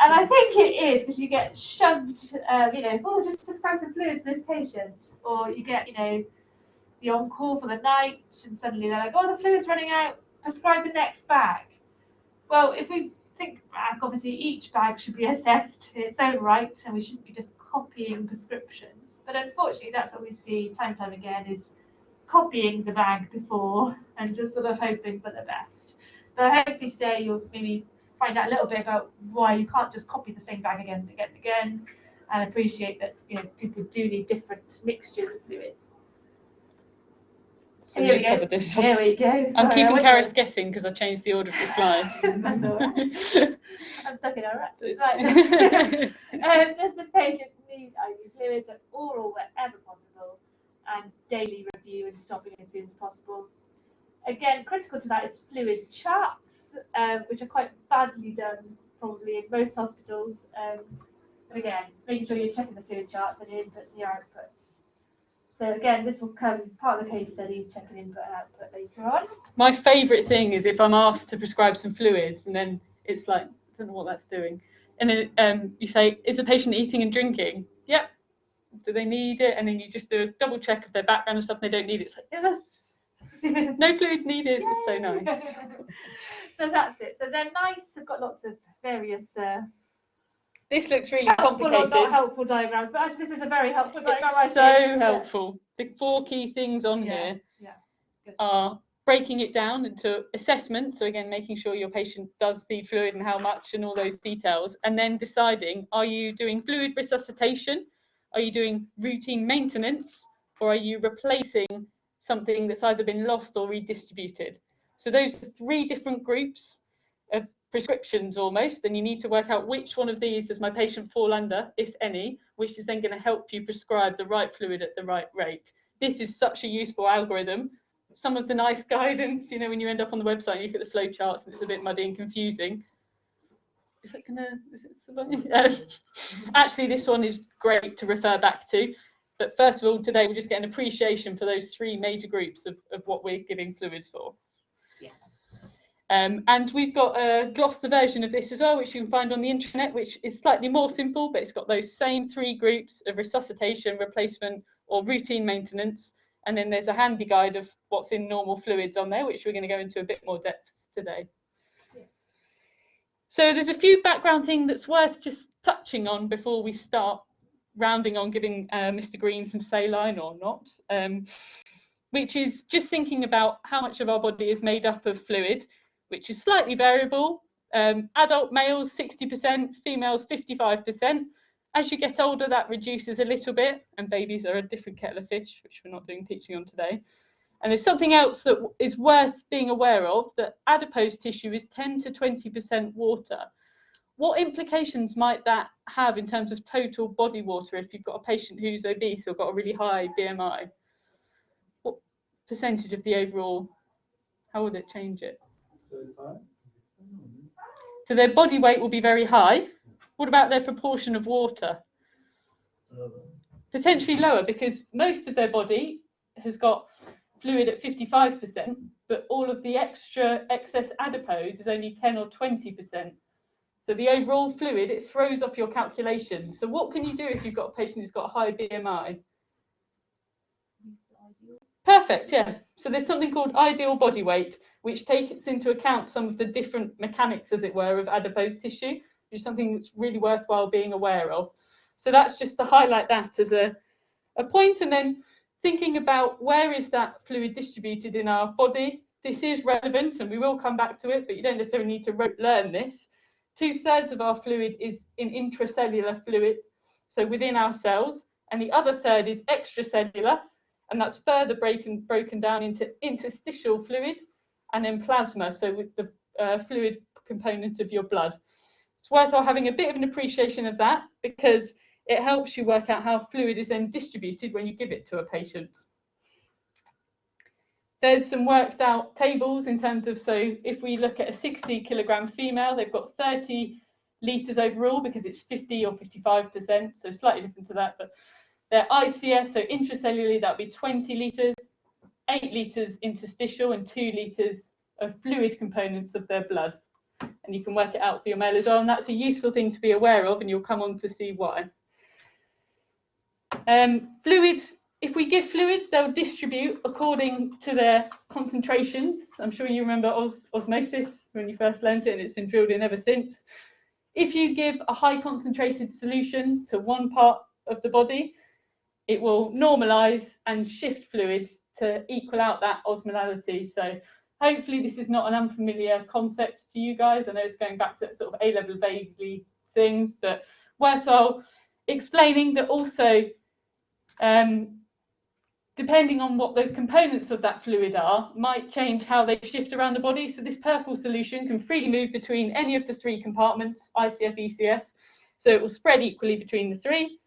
I think it is, because you get shoved, just prescribe some fluids to this patient, or you get, the on call for the night, and suddenly they're like, oh, the fluid's running out, prescribe the next bag. Well, if we think back, obviously each bag should be assessed in its own right, and we shouldn't be just copying prescriptions. But unfortunately, that's what we see time and time again, is copying the bag before and just sort of hoping for the best. But hopefully today you'll maybe find out a little bit about why you can't just copy the same bag again and again and again, and appreciate that people do need different mixtures of fluids. So we've covered this. Here we go. Sorry, I'm keeping Karis guessing because I changed the order of the slides. That's all right. I'm stuck in a rut. Right. Does the patient need IV fluids at all or wherever possible, and daily review and stopping as soon as possible? Again, critical to that is fluid charts, which are quite badly done probably in most hospitals. But again, making sure you're checking the fluid charts and your inputs and your outputs. So again, this will come part of the case study, checking input and output later on. My favourite thing is if I'm asked to prescribe some fluids, and then it's like, I don't know what that's doing. And then you say, is the patient eating and drinking? Yep. Do they need it? And then you just do a double check of their background and stuff, and they don't need it. It's like, yes, no fluids needed. Yay. It's so nice. So that's it. So then NICE have got lots of various this looks really helpful complicated. Or not helpful diagrams, but actually this is a very helpful diagram. It's so helpful. The 4 key things on here are breaking it down into assessment. So again, making sure your patient does need fluid and how much and all those details. And then deciding, are you doing fluid resuscitation? Are you doing routine maintenance? Or are you replacing something that's either been lost or redistributed? So those are 3 different groups of prescriptions almost, and you need to work out which one of these does my patient fall under, if any, which is then going to help you prescribe the right fluid at the right rate. This is such a useful algorithm. Some of the nice guidance, when you end up on the website and you look at the flow charts and it's a bit muddy and confusing. Actually, this one is great to refer back to. But first of all, today we'll just get an appreciation for those 3 major groups of what we're giving fluids for. And we've got a Gloucester version of this as well, which you can find on the intranet, which is slightly more simple, but it's got those same 3 groups of resuscitation, replacement, or routine maintenance. And then there's a handy guide of what's in normal fluids on there, which we're going to go into a bit more depth today. Yeah. So there's a few background things that's worth just touching on before we start rounding on giving Mr. Green some saline or not, which is just thinking about how much of our body is made up of fluid, which is slightly variable. Adult males 60%, females 55%. As you get older, that reduces a little bit, and babies are a different kettle of fish, which we're not doing teaching on today. And there's something else that is worth being aware of, that adipose tissue is 10 to 20% water. What implications might that have in terms of total body water if you've got a patient who's obese or got a really high BMI? What percentage of the overall, how would it change it? So it's high? So their body weight will be very high. What about their proportion of water? Potentially lower, because most of their body has got fluid at 55%, but all of the excess adipose is only 10 or 20%. So the overall fluid, it throws off your calculations. So what can you do if you've got a patient who's got a high BMI? Perfect, yeah. So there's something called ideal body weight, which takes into account some of the different mechanics, as it were, of adipose tissue, which is something that's really worthwhile being aware of. So that's just to highlight that as a point, and then thinking about where is that fluid distributed in our body. This is relevant, and we will come back to it, but you don't necessarily need to learn this. 2/3 of our fluid is in intracellular fluid, so within our cells, and the other third is extracellular, and that's further broken down into interstitial fluid and then plasma, so with the fluid component of your blood. It's worthwhile having a bit of an appreciation of that, because it helps you work out how fluid is then distributed when you give it to a patient. There's some worked out tables in terms of, so if we look at a 60 kilogram female, they've got 30 litres overall, because it's 50 or 55%, so slightly different to that, but their ICS, so intracellularly, that would be 20 litres, 8 litres interstitial, and 2 litres of fluid components of their blood. And you can work it out for your male as well, and that's a useful thing to be aware of, and you'll come on to see why. Fluids, if we give fluids, they'll distribute according to their concentrations. I'm sure you remember osmosis when you first learned it, and it's been drilled in ever since. If you give a high concentrated solution to one part of the body, it will normalise and shift fluids to equal out that osmolality. So hopefully this is not an unfamiliar concept to you guys. I know it's going back to sort of A-level vaguely things, but worthwhile explaining that also, depending on what the components of that fluid are, might change how they shift around the body. So this purple solution can freely move between any of the 3 compartments, ICF, ECF, so it will spread equally between the 3.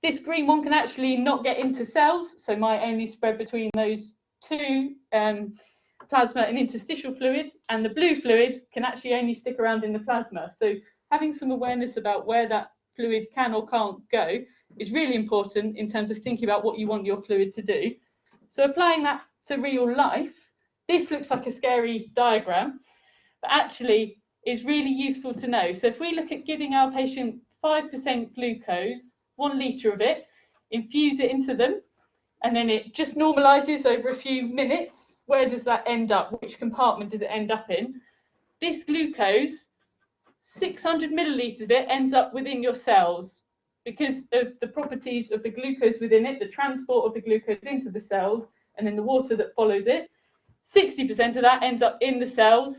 This green one can actually not get into cells, so might only spread between those 2 plasma and interstitial fluid, and the blue fluid can actually only stick around in the plasma. So having some awareness about where that fluid can or can't go is really important in terms of thinking about what you want your fluid to do. So applying that to real life, this looks like a scary diagram, but actually is really useful to know. So if we look at giving our patient 5% glucose, 1 litre of it, infuse it into them, and then it just normalises over a few minutes. Where does that end up? Which compartment does it end up in? This glucose, 600 millilitres of it ends up within your cells because of the properties of the glucose within it, the transport of the glucose into the cells, and then the water that follows it. 60% of that ends up in the cells.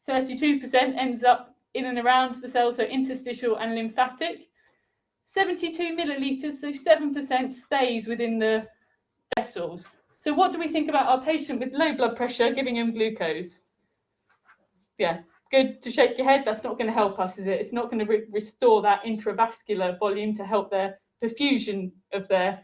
32% ends up in and around the cells, so interstitial and lymphatic. 72 millilitres, so 7% stays within the vessels. So what do we think about our patient with low blood pressure giving them glucose? Yeah, good to shake your head. That's not going to help us, is it? It's not going to restore that intravascular volume to help their perfusion of their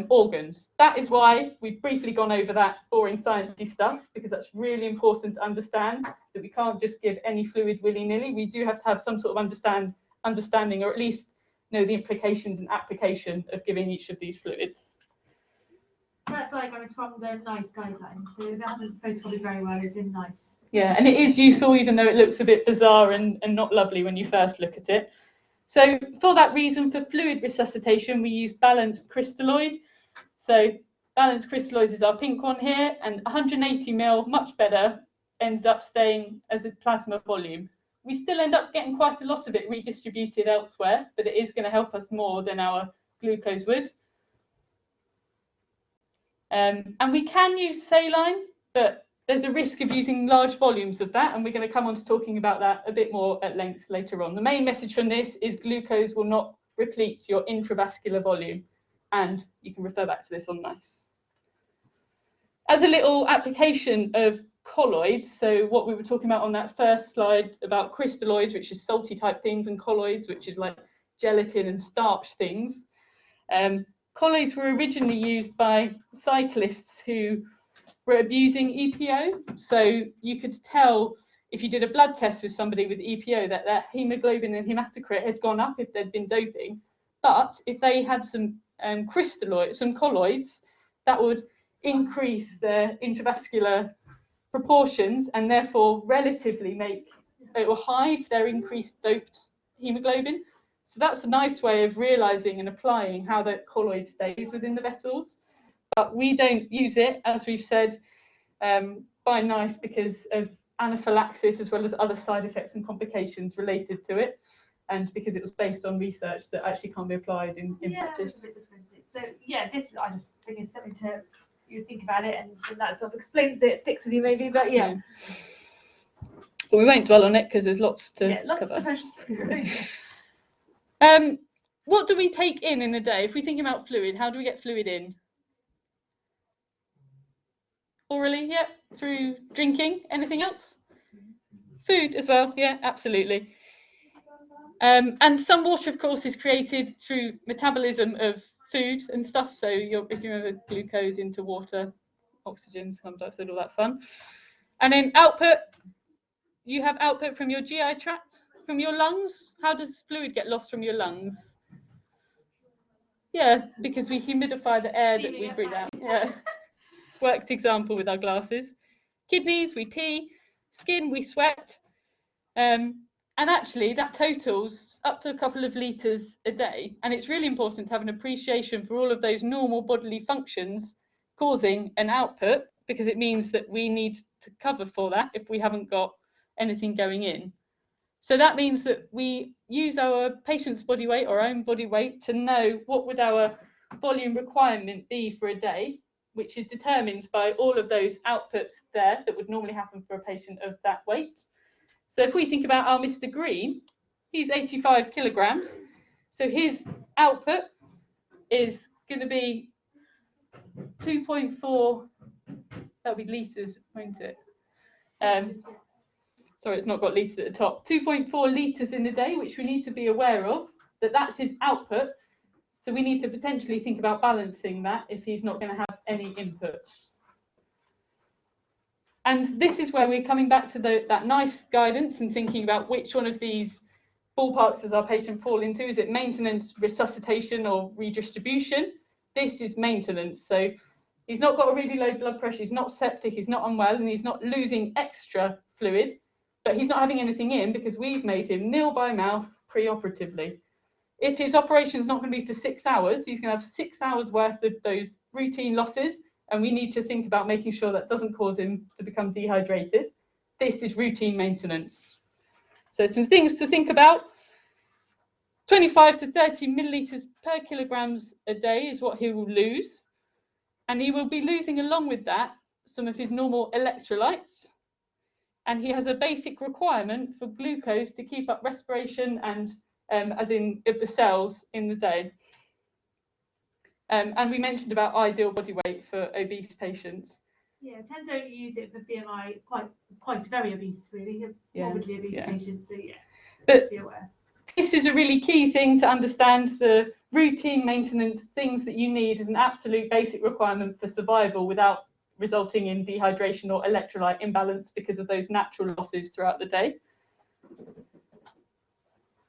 organs. That is why we've briefly gone over that boring sciencey stuff, because that's really important to understand, that we can't just give any fluid willy-nilly. We do have to have some sort of understanding, or at least know the implications and application of giving each of these fluids. that diagram is from the NICE guidelines, so that hasn't photocopied very well, it's in NICE. Yeah, and it is useful even though it looks a bit bizarre and not lovely when you first look at it. So for that reason, for fluid resuscitation, we use balanced crystalloid. So balanced crystalloid is our pink one here, and 180 ml, much better, ends up staying as a plasma volume. We still end up getting quite a lot of it redistributed elsewhere, but it is going to help us more than our glucose would. And we can use saline, but there's a risk of using large volumes of that, and we're going to come on to talking about that a bit more at length later on. The main message from this is glucose will not replete your intravascular volume, and you can refer back to this on NICE. As a little application of colloids, so what we were talking about on that first slide about crystalloids, which is salty type things, and colloids, which is like gelatin and starch things. Colloids were originally used by cyclists who were abusing EPO. So you could tell if you did a blood test with somebody with EPO that their hemoglobin and hematocrit had gone up if they'd been doping. But if they had some crystalloids, some colloids, that would increase their intravascular proportions and therefore relatively it will hide their increased doped hemoglobin. So that's a nice way of realizing and applying how the colloid stays within the vessels. But we don't use it, as we've said, by NICE because of anaphylaxis as well as other side effects and complications related to it, and because it was based on research that actually can't be applied in practice. So yeah, this I just think is something to you think about it, and that sort of explains it, sticks with you maybe, but yeah. But we won't dwell on it because there's lots to cover. What do we take in a day? If we think about fluid, how do we get fluid in? Orally, yeah, through drinking. Anything else? Food as well, yeah, absolutely. And some water, of course, is created through metabolism of food and stuff. So if you remember glucose into water, oxygen, carbon dioxide, all that fun. And then output, you have output from your GI tract, from your lungs. How does fluid get lost from your lungs? Yeah, because we humidify the air that we breathe out. Yeah. Worked example with our glasses. Kidneys, we pee. Skin, we sweat. And actually, that totals up to a couple of litres a day. And it's really important to have an appreciation for all of those normal bodily functions causing an output, because it means that we need to cover for that if we haven't got anything going in. So that means that we use our patient's body weight or our own body weight to know what would our volume requirement be for a day, which is determined by all of those outputs there that would normally happen for a patient of that weight. So if we think about our Mr. Green, he's 85 kilograms. So his output is going to be 2.4, that'll be litres, won't it? Sorry, it's not got litres at the top. 2.4 litres in a day, which we need to be aware of, that's his output. So we need to potentially think about balancing that if he's not going to have any input. And this is where we're coming back to that NICE guidance and thinking about which one of these ballparks does our patient fall into. Is it maintenance, resuscitation, or redistribution? This is maintenance. So he's not got a really low blood pressure, he's not septic, he's not unwell, and he's not losing extra fluid, but he's not having anything in because we've made him nil by mouth pre-operatively. If his operation is not going to be for 6 hours, he's going to have 6 hours worth of those routine losses, and we need to think about making sure that doesn't cause him to become dehydrated. This is routine maintenance. So some things to think about. 25 to 30 millilitres per kilograms a day is what he will lose. And he will be losing along with that some of his normal electrolytes. And he has a basic requirement for glucose to keep up respiration and as in of the cells in the day. And we mentioned about ideal body weight for obese patients. Yeah, tend to only use it for BMI quite very obese, really, morbidly obese patients. So yeah, but be aware. This is a really key thing to understand. The routine maintenance things that you need is an absolute basic requirement for survival without resulting in dehydration or electrolyte imbalance because of those natural losses throughout the day.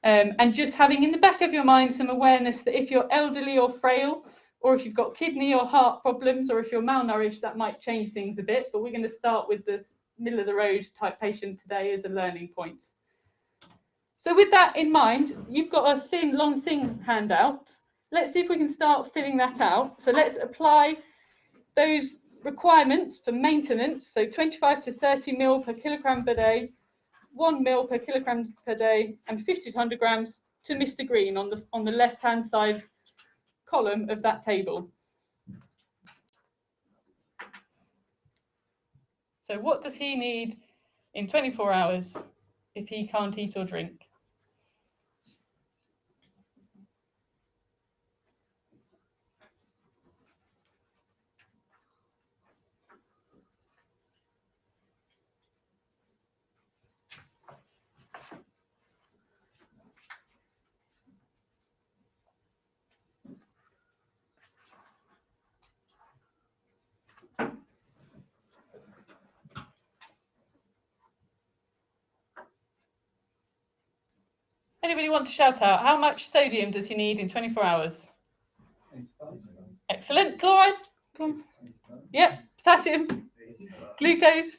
And just having in the back of your mind some awareness that if you're elderly or frail, or if you've got kidney or heart problems, or if you're malnourished, that might change things a bit. But we're going to start with this middle of the road type patient today as a learning point. So with that in mind, you've got a thin, long, thin handout. Let's see if we can start filling that out. So let's apply those requirements for maintenance. So 25 to 30 ml per kilogram per day, 1 ml per kilogram per day, and 50 to 100 grams to Mr. Green on the left-hand side column of that table. So what does he need in 24 hours if he can't eat or drink? Anybody want to shout out? How much sodium does he need in 24 hours? Excellent. Chloride? Yep. Potassium? Glucose?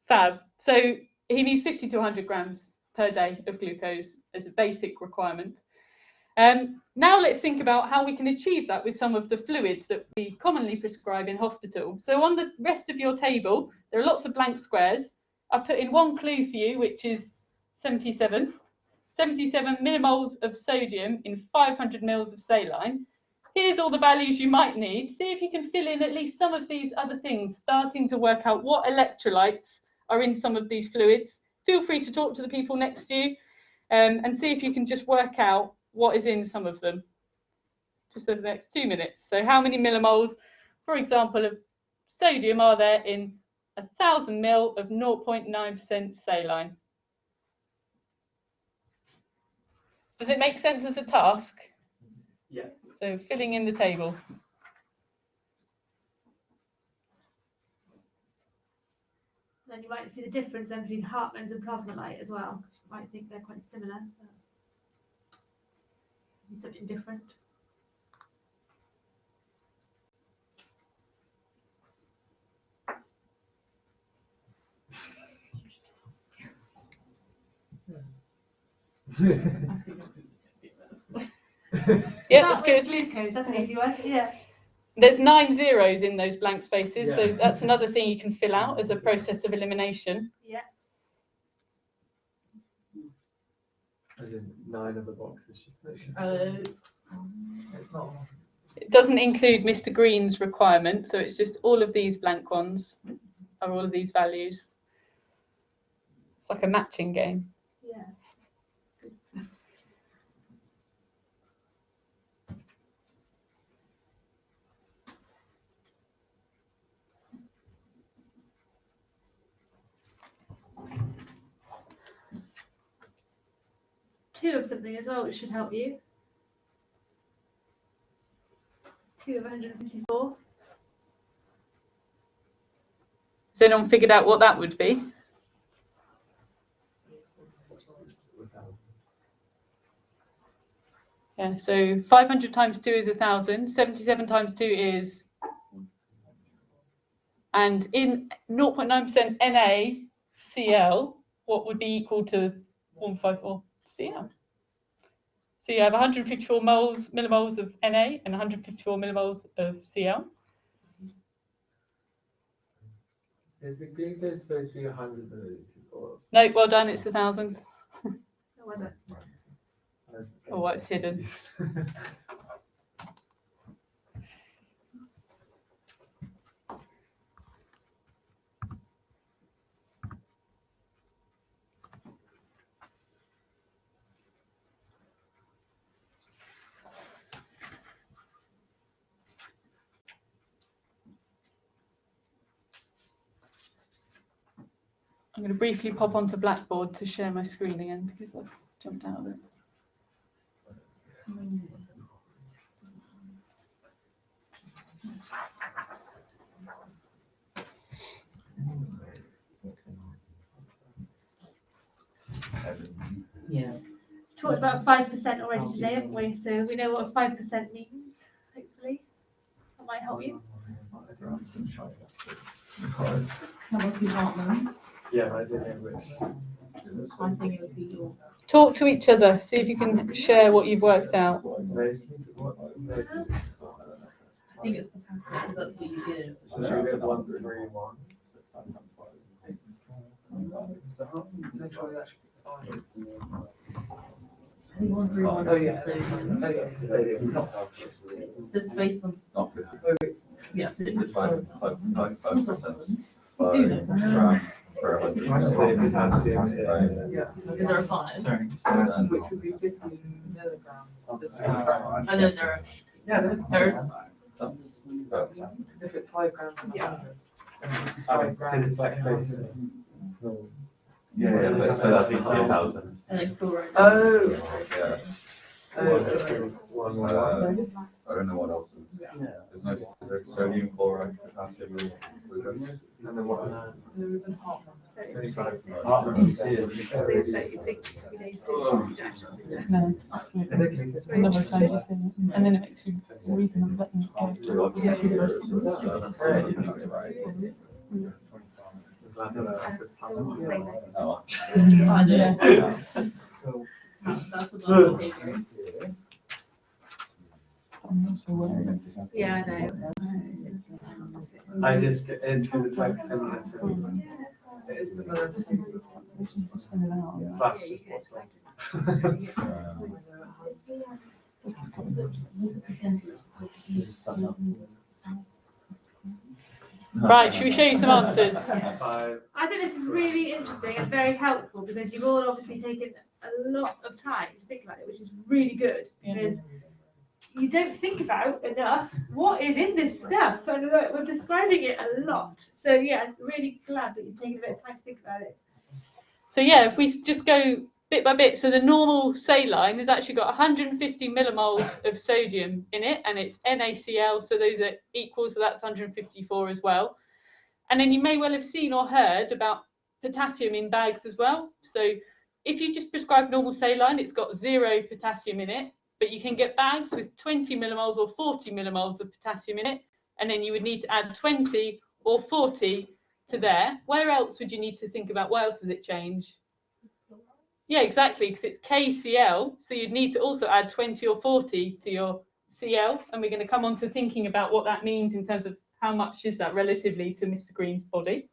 Fab. So he needs 50 to 100 grams per day of glucose as a basic requirement. Now let's think about how we can achieve that with some of the fluids that we commonly prescribe in hospital. So on the rest of your table, there are lots of blank squares. I've put in one clue for you, which is 77 millimoles of sodium in 500 mils of saline. Here's all the values you might need. See if you can fill in at least some of these other things, starting to work out what electrolytes are in some of these fluids. Feel free to talk to the people next to you and see if you can just work out what is in some of them, just over the next 2 minutes. So how many millimoles, for example, of sodium are there in 1,000 ml of 0.9% saline? Does it make sense as a task? Yeah. So filling in the table. Then you might see the difference then between Hartmann's and Plasma-Lite as well. You might think they're quite similar, but something different. Yeah, that's good. Glucose, that's an easy one. Yeah. There's 9 zeros in those blank spaces, so that's another thing you can fill out as a process of elimination. Yeah. As in 9 of the boxes. It's not. It doesn't include Mr. Green's requirement, so it's just all of these blank ones are all of these values. It's like a matching game. Yeah. Two of something as well, which should help you. 2 of 154. Has anyone figured out what that would be? Yeah, so 500 times 2 is 1,000, 77 times 2 is, and in 0.9% NaCl, what would be equal to 154 Cl? So you have 154 millimoles of Na and 154 millimoles of Cl. Is the glucose supposed to be 100 milliliters? No, well done, it's 1,000. Oh, well done. Oh, it's hidden. I'm going to briefly pop onto Blackboard to share my screen again because I've jumped out of it. Yeah. Talked about 5% already today, haven't we? So we know what 5% means. might help you. Number of departments. Yeah, I did know which. I think it would be your. Talk to each other, see if you can share what you've worked out. I think it's because that's what you did. So should we go 1, 3, 1? So how can you make sure actually Oh yeah. Just based on. Yeah. It's 5%. You do know that. Grams per 100. Is there a 5? Which would be 50 milligrams. Oh no, there are. Yeah, there's So, if it's 5 grams and Yeah. 100. Did it like close to? yeah, but I think 10,000. And then chloride. Oh. Yeah. I don't know what else is. There's no there's sodium, chloride, potassium, and glucose. And then what? There is an Hartman. No, absolutely. The number of times you say it, and then it makes you the reason of letting it go. Oh. I know. Yeah. That's about behavior. I'm also worried. Yeah, I know. I just get into the text similar to It's another slash just what's Right, should we show you some answers? 5. I think this is really interesting and very helpful because you've all obviously taken a lot of time to think about it, which is really good because you don't think about enough what is in this stuff, and we're describing it a lot. So yeah, I'm really glad that you've taken a bit of time to think about it. So yeah, if we just go bit by bit, so the normal saline has actually got 150 millimoles of sodium in it, and it's NaCl, so those are equal, so that's 154 as well. And then you may well have seen or heard about potassium in bags as well. So if you just prescribe normal saline, it's got 0 potassium in it, but you can get bags with 20 millimoles or 40 millimoles of potassium in it, and then you would need to add 20 or 40 to there. Where else would you need to think about? What else does it change? Yeah, exactly, because it's KCl, so you'd need to also add 20 or 40 to your Cl, and we're going to come on to thinking about what that means in terms of how much is that relatively to Mr. Green's body.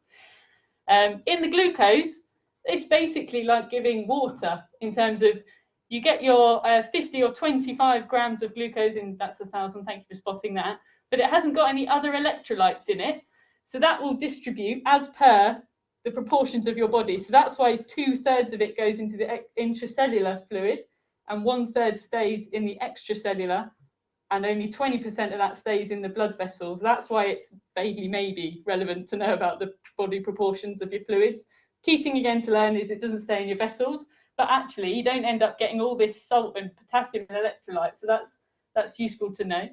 In the glucose, it's basically like giving water in terms of you get your 50 or 25 grams of glucose in, that's 1,000, thank you for spotting that, but it hasn't got any other electrolytes in it. So that will distribute as per the proportions of your body. So that's why 2/3 of it goes into the intracellular fluid and 1/3 stays in the extracellular, and only 20% of that stays in the blood vessels. That's why it's vaguely maybe relevant to know about the body proportions of your fluids. Key thing again to learn is it doesn't stay in your vessels, but actually you don't end up getting all this salt and potassium and electrolytes. So that's useful to know.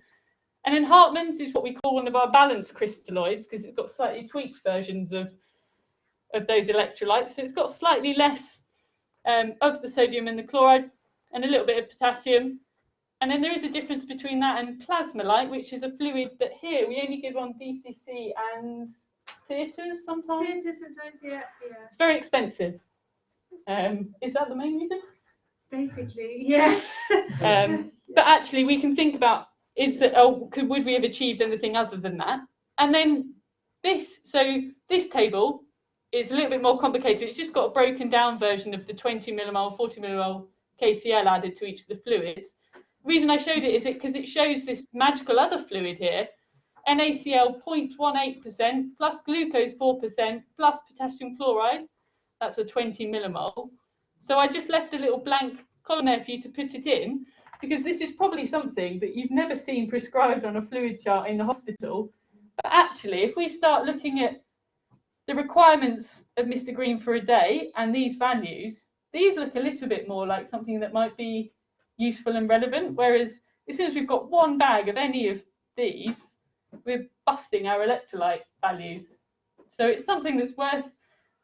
And then Hartman's is what we call one of our balanced crystalloids because it's got slightly tweaked versions of those electrolytes. So it's got slightly less of the sodium and the chloride and a little bit of potassium. And then there is a difference between that and plasmolite, which is a fluid that here we only give on DCC and theatres sometimes. Theatres sometimes, yeah. It's very expensive. Is that the main reason? Basically, yeah. But actually, we can think about would we have achieved anything other than that? And then this table is a little bit more complicated. It's just got a broken down version of the 20 millimole, 40 millimole KCl added to each of the fluids. The reason I showed it is because it shows this magical other fluid here, NaCl 0.18% plus glucose 4% plus potassium chloride. That's a 20 millimole. So I just left a little blank column there for you to put it in, because this is probably something that you've never seen prescribed on a fluid chart in the hospital. But actually, if we start looking at the requirements of Mr. Green for a day and these values, these look a little bit more like something that might be useful and relevant. Whereas as soon as we've got one bag of any of these, we're busting our electrolyte values. So it's something that's worth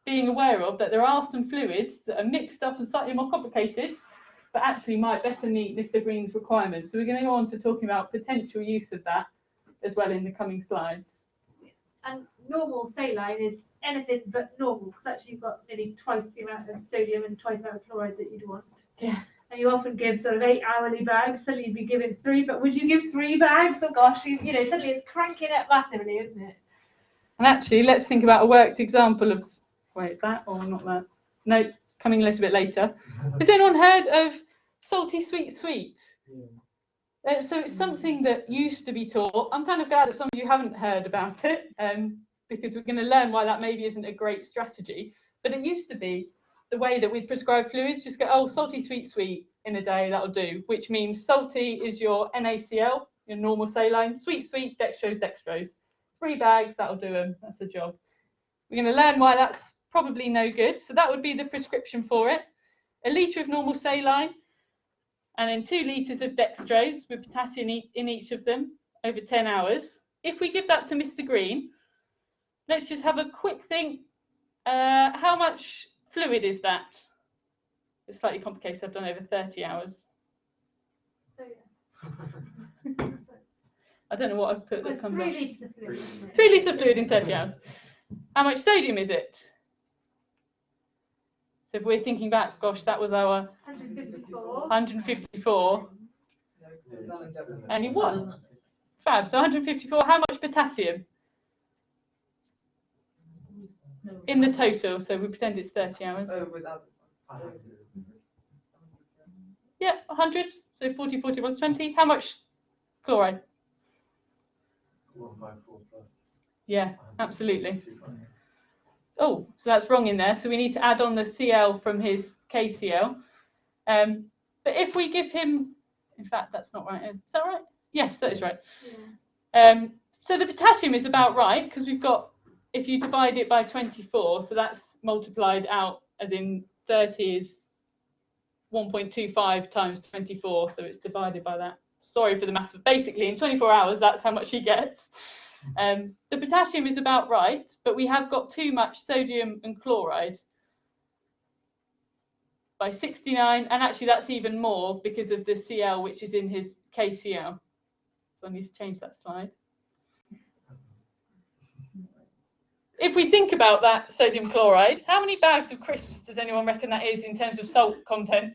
being aware of, that there are some fluids that are mixed up and slightly more complicated, but actually might better meet Mr. Green's requirements. So we're going to go on to talking about potential use of that as well in the coming slides. And normal saline is anything but normal, because actually you've got nearly twice the amount of sodium and twice the amount of chloride that you'd want. Yeah. And you often give sort of 8 hourly bags, suddenly you'd be giving 3, but would you give 3 bags? Oh gosh, you know, suddenly it's cranking up massively, isn't it? And actually, let's think about a worked example of, wait, that or not that? No, coming a little bit later. Has anyone heard of salty sweet sweet? So it's something that used to be taught. I'm kind of glad that some of you haven't heard about it, because we're going to learn why that maybe isn't a great strategy. But it used to be the way that we'd prescribe fluids, just go, oh, salty sweet sweet in a day, that'll do, which means salty is your NaCl, your normal saline, sweet sweet, dextrose, dextrose. 3 bags, that'll do them, that's a job. We're going to learn why that's probably no good. So that would be the prescription for it. A litre of normal saline, and then 2 litres of dextrose with potassium in each of them over 10 hours. If we give that to Mr. Green, let's just have a quick think. How much fluid is that? It's slightly complicated, I've done over 30 hours. So, yeah. I don't know what I've put Well, that it's comes 3 up. litres of fluid. Isn't it? 3 litres of fluid in 30 hours. How much sodium is it? So if we're thinking back, gosh, that was our 154. 154. Only one. Fab. So 154. How much potassium in the total? So we pretend it's 30 hours. Oh, without. Yeah, 100. So 40, 41, 20. How much chloride? 154 plus. Yeah, absolutely. Oh, so that's wrong in there. So we need to add on the Cl from his KCl. But if we give him, in fact, that's not right. Is that right? Yes, that is right. Yeah. So the potassium is about right, because we've got, if you divide it by 24, so that's multiplied out, as in 30 is 1.25 times 24, so it's divided by that. Sorry for the maths, but basically in 24 hours, that's how much he gets. The potassium is about right, but we have got too much sodium and chloride by 69, and actually that's even more because of the Cl, which is in his KCl. So I need to change that slide. If we think about that sodium chloride, how many bags of crisps does anyone reckon that is in terms of salt content?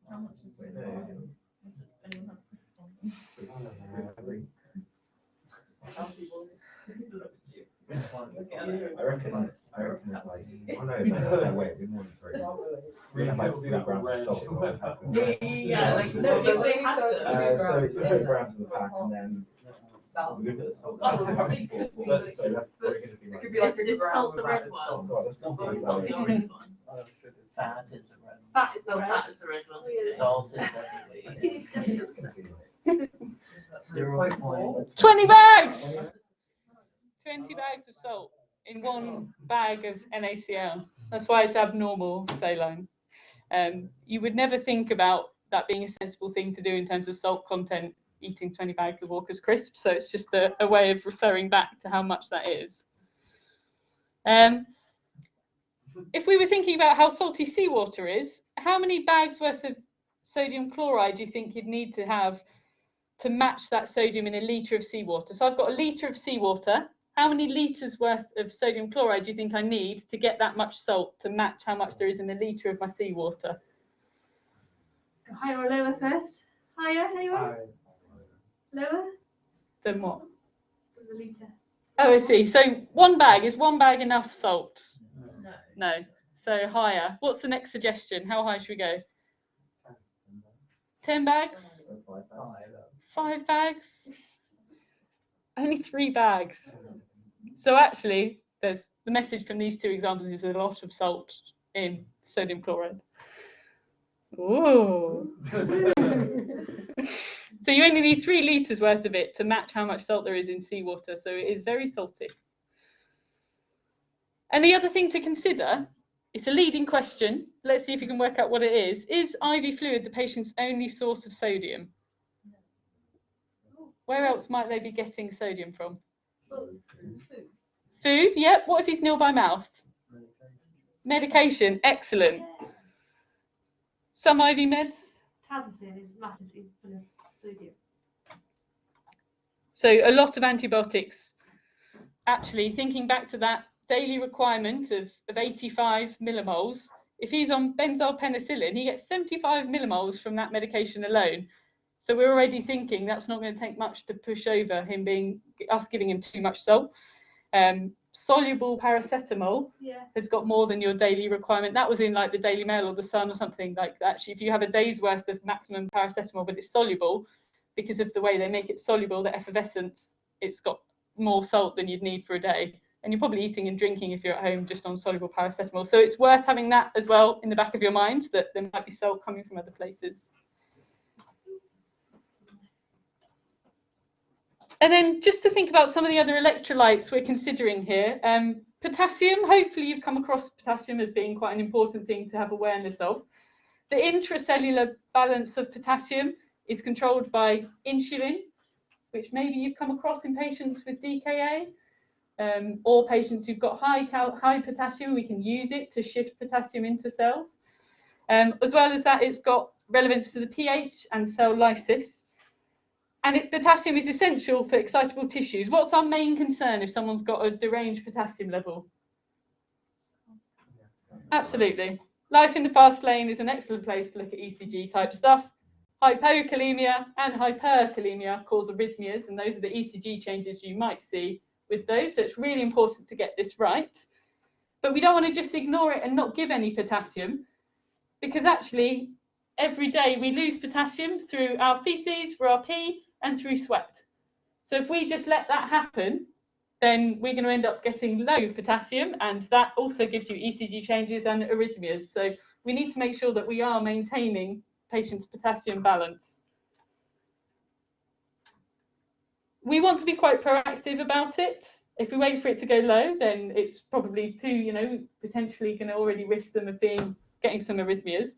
How much is it? I reckon it's like, oh no, wait, we more than 3. We're gonna have like 3 grams of salt. Yeah, like, no, they have to. So it's 3 grams in the pack, and then we look at the salt. Probably could be. So that's probably gonna be It like. could be like a Is gram salt the of red added one? Oh salt. god, that's not Or very is salt the orange one? Fat is the red. Fat is the Oh, red. fat is the red one. Yeah. Salt is everywhere. It's gonna be like 0.4. 20 bags! 20 bags of salt in 1 bag of NaCl. That's why it's abnormal saline. You would never think about that being a sensible thing to do in terms of salt content, eating 20 bags of Walker's crisps. So it's just a way of referring back to how much that is. If we were thinking about how salty seawater is, how many bags worth of sodium chloride do you think you'd need to have to match that sodium in a litre of seawater? So I've got a litre of seawater. How many litres worth of sodium chloride do you think I need to get that much salt to match how much there is in a litre of my seawater? Go higher or lower first? Higher, anyone? Lower? Then what? Than the litre. Oh, I see. So 1 bag, is 1 bag enough salt? No. No. So higher. What's the next suggestion? How high should we go? 10 bags? 5 bags? Only 3 bags. So actually, there's the message from these 2 examples is a lot of salt in sodium chloride. Ooh. So you only need 3 litres worth of it to match how much salt there is in seawater. So it is very salty. And the other thing to consider, it's a leading question. Let's see if you can work out what it is. Is IV fluid the patient's only source of sodium? Where else might they be getting sodium from? Food, yep. What if he's nil by mouth? Medication, excellent. Some IV meds? calcicin is massively full of sodium. So a lot of antibiotics, actually thinking back to that daily requirement of 85 millimoles, if he's on benzoyl penicillin, he gets 75 millimoles from that medication alone. So we're already thinking that's not going to take much to push over us giving him too much salt. Soluble paracetamol has got more than your daily requirement. That was in like the Daily Mail or the Sun or something like that. Actually, if you have a day's worth of maximum paracetamol, but it's soluble, because of the way they make it soluble, the effervescence, it's got more salt than you'd need for a day. And you're probably eating and drinking if you're at home just on soluble paracetamol. So it's worth having that as well in the back of your mind, that there might be salt coming from other places. And then just to think about some of the other electrolytes we're considering here. Potassium, hopefully you've come across potassium as being quite an important thing to have awareness of. The intracellular balance of potassium is controlled by insulin, which maybe you've come across in patients with DKA, or patients who've got high potassium. We can use it to shift potassium into cells. As well as that, it's got relevance to the pH and cell lysis. And potassium is essential for excitable tissues. What's our main concern if someone's got a deranged potassium level? Absolutely. Life in the fast lane is an excellent place to look at ECG type stuff. Hypokalemia and hyperkalemia cause arrhythmias, and those are the ECG changes you might see with those. So it's really important to get this right. But we don't want to just ignore it and not give any potassium, because actually every day we lose potassium through our feces, through our pee, and through sweat. So if we just let that happen, then we're going to end up getting low potassium, and that also gives you ECG changes and arrhythmias. So we need to make sure that we are maintaining patients' potassium balance. We want to be quite proactive about it. If we wait for it to go low, then it's probably potentially going to already risk them of getting some arrhythmias.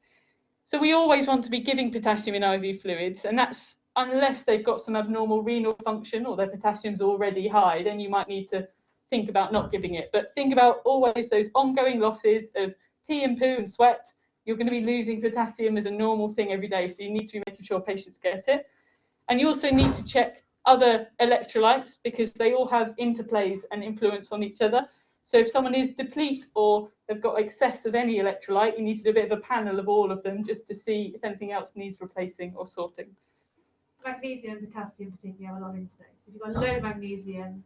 So we always want to be giving potassium in IV fluids, and that's unless they've got some abnormal renal function or their potassium's already high, then you might need to think about not giving it. But think about always those ongoing losses of pee and poo and sweat. You're going to be losing potassium as a normal thing every day, so you need to be making sure patients get it. And you also need to check other electrolytes, because they all have interplays and influence on each other. So if someone is deplete or they've got excess of any electrolyte, you need to do a bit of a panel of all of them just to see if anything else needs replacing or sorting. Magnesium and potassium particularly have a lot of interplay. If you've got low magnesium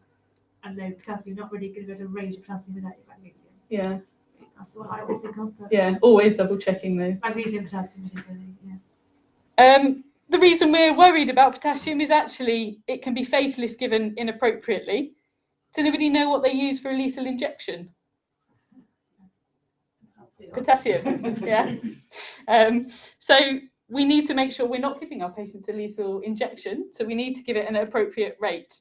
and low potassium, you're not really going to go to range of potassium without your magnesium. Yeah. That's what I always think of. Yeah, always double checking those. Magnesium, potassium particularly, yeah. The reason we're worried about potassium is actually it can be fatal if given inappropriately. Does anybody know what they use for a lethal injection? Potassium, yeah. So we need to make sure we're not giving our patients a lethal injection, so we need to give it an appropriate rate.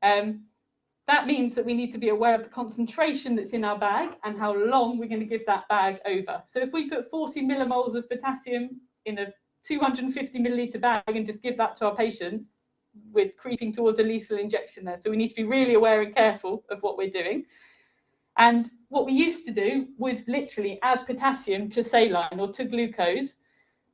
That means that we need to be aware of the concentration that's in our bag and how long we're going to give that bag over. So if we put 40 millimoles of potassium in a 250 milliliter bag and just give that to our patient, we're creeping towards a lethal injection there. So we need to be really aware and careful of what we're doing. And what we used to do was literally add potassium to saline or to glucose.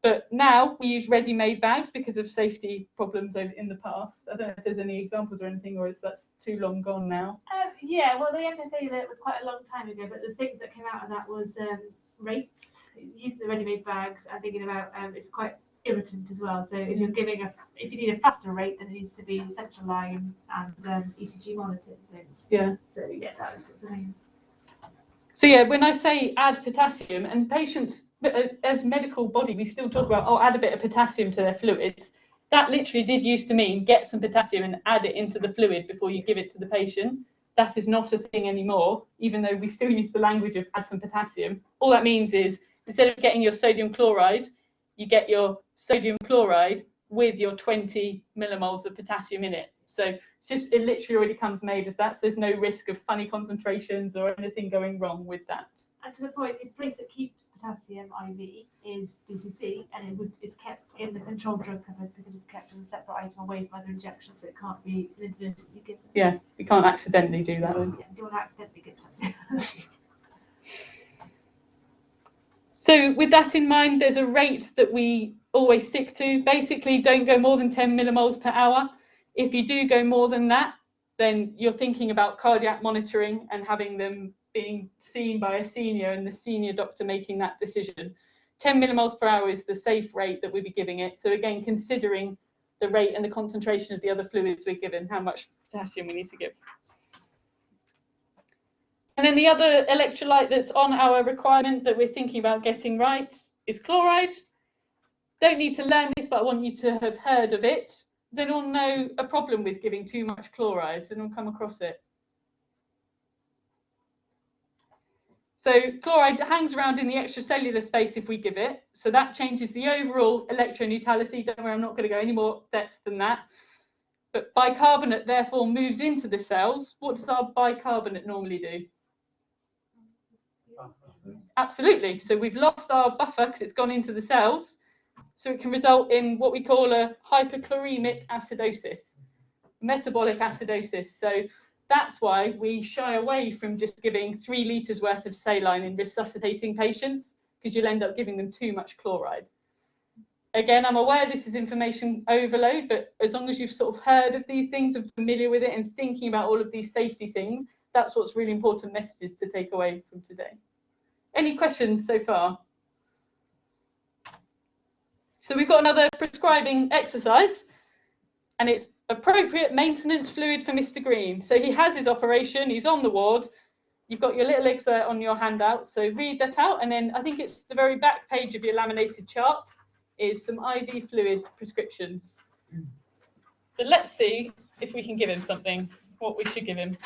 But now we use ready-made bags because of safety problems in the past. I don't know if there's any examples or anything, or is that too long gone now? Yeah, well, the FSA that was quite a long time ago, but the things that came out of that was rates. Using the ready-made bags, I'm thinking about it's quite irritant as well. So if you're giving if you need a faster rate, then it needs to be central line and ECG monitored things. Yeah. So yeah, that's the thing. So yeah, when I say add potassium, and patients, as medical body, we still talk about, add a bit of potassium to their fluids. That literally did used to mean get some potassium and add it into the fluid before you give it to the patient. That is not a thing anymore, even though we still use the language of add some potassium. All that means is instead of getting your sodium chloride, you get your sodium chloride with your 20 millimoles of potassium in it. So it literally already comes made as that, so there's no risk of funny concentrations or anything going wrong with that. And to the point, the place that keeps potassium IV is DCC, and it's kept in the control drug cupboard because it's kept as a separate item away from other injections, so it can't be inadvertently given. Yeah, you can't accidentally do that. Yeah, you don't accidentally give potassium. So with that in mind, there's a rate that we always stick to. Basically, don't go more than 10 millimoles per hour. If you do go more than that, then you're thinking about cardiac monitoring and having them being seen by a senior and the senior doctor making that decision. 10 millimoles per hour is the safe rate that we'd be giving it. So again, considering the rate and the concentration of the other fluids we're given, how much potassium we need to give. And then the other electrolyte that's on our requirement that we're thinking about getting right is chloride. Don't need to learn this, but I want you to have heard of it. Does anyone know a problem with giving too much chloride? Does anyone come across it? So chloride hangs around in the extracellular space if we give it. So that changes the overall electroneutrality. Don't worry, I'm not going to go any more depth than that. But bicarbonate therefore moves into the cells. What does our bicarbonate normally do? Absolutely. So we've lost our buffer because it's gone into the cells. So it can result in what we call a hyperchloremic acidosis, metabolic acidosis. So that's why we shy away from just giving 3 litres worth of saline in resuscitating patients, because you'll end up giving them too much chloride. Again, I'm aware this is information overload, but as long as you've sort of heard of these things and familiar with it and thinking about all of these safety things, that's what's really important messages to take away from today. Any questions so far? So we've got another prescribing exercise, and it's appropriate maintenance fluid for Mr. Green. So he has his operation, he's on the ward. You've got your little excerpt on your handout, so read that out, and then I think it's the very back page of your laminated chart is some IV fluid prescriptions. So let's see if we can give him something, what we should give him.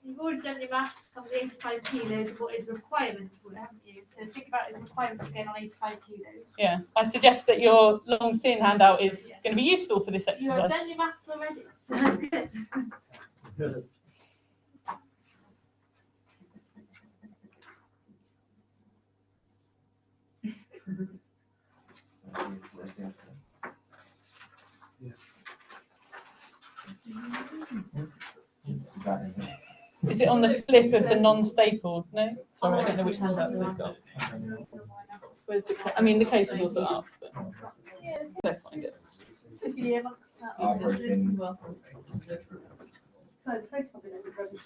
You've already done your maths on the 85 kilos of what his requirements were, haven't you? So think about his requirements again on 85 kilos. Yeah, I suggest that your long thin handout is going to be useful for this exercise. You have done your maths already, so that's good. Is it on the flip of the non-stapled? No? Sorry, I don't know which handout we've got. Where's the I mean, the case is also up, but let's find it. Should be amongst that. I've written- So the photocopy is rubbish.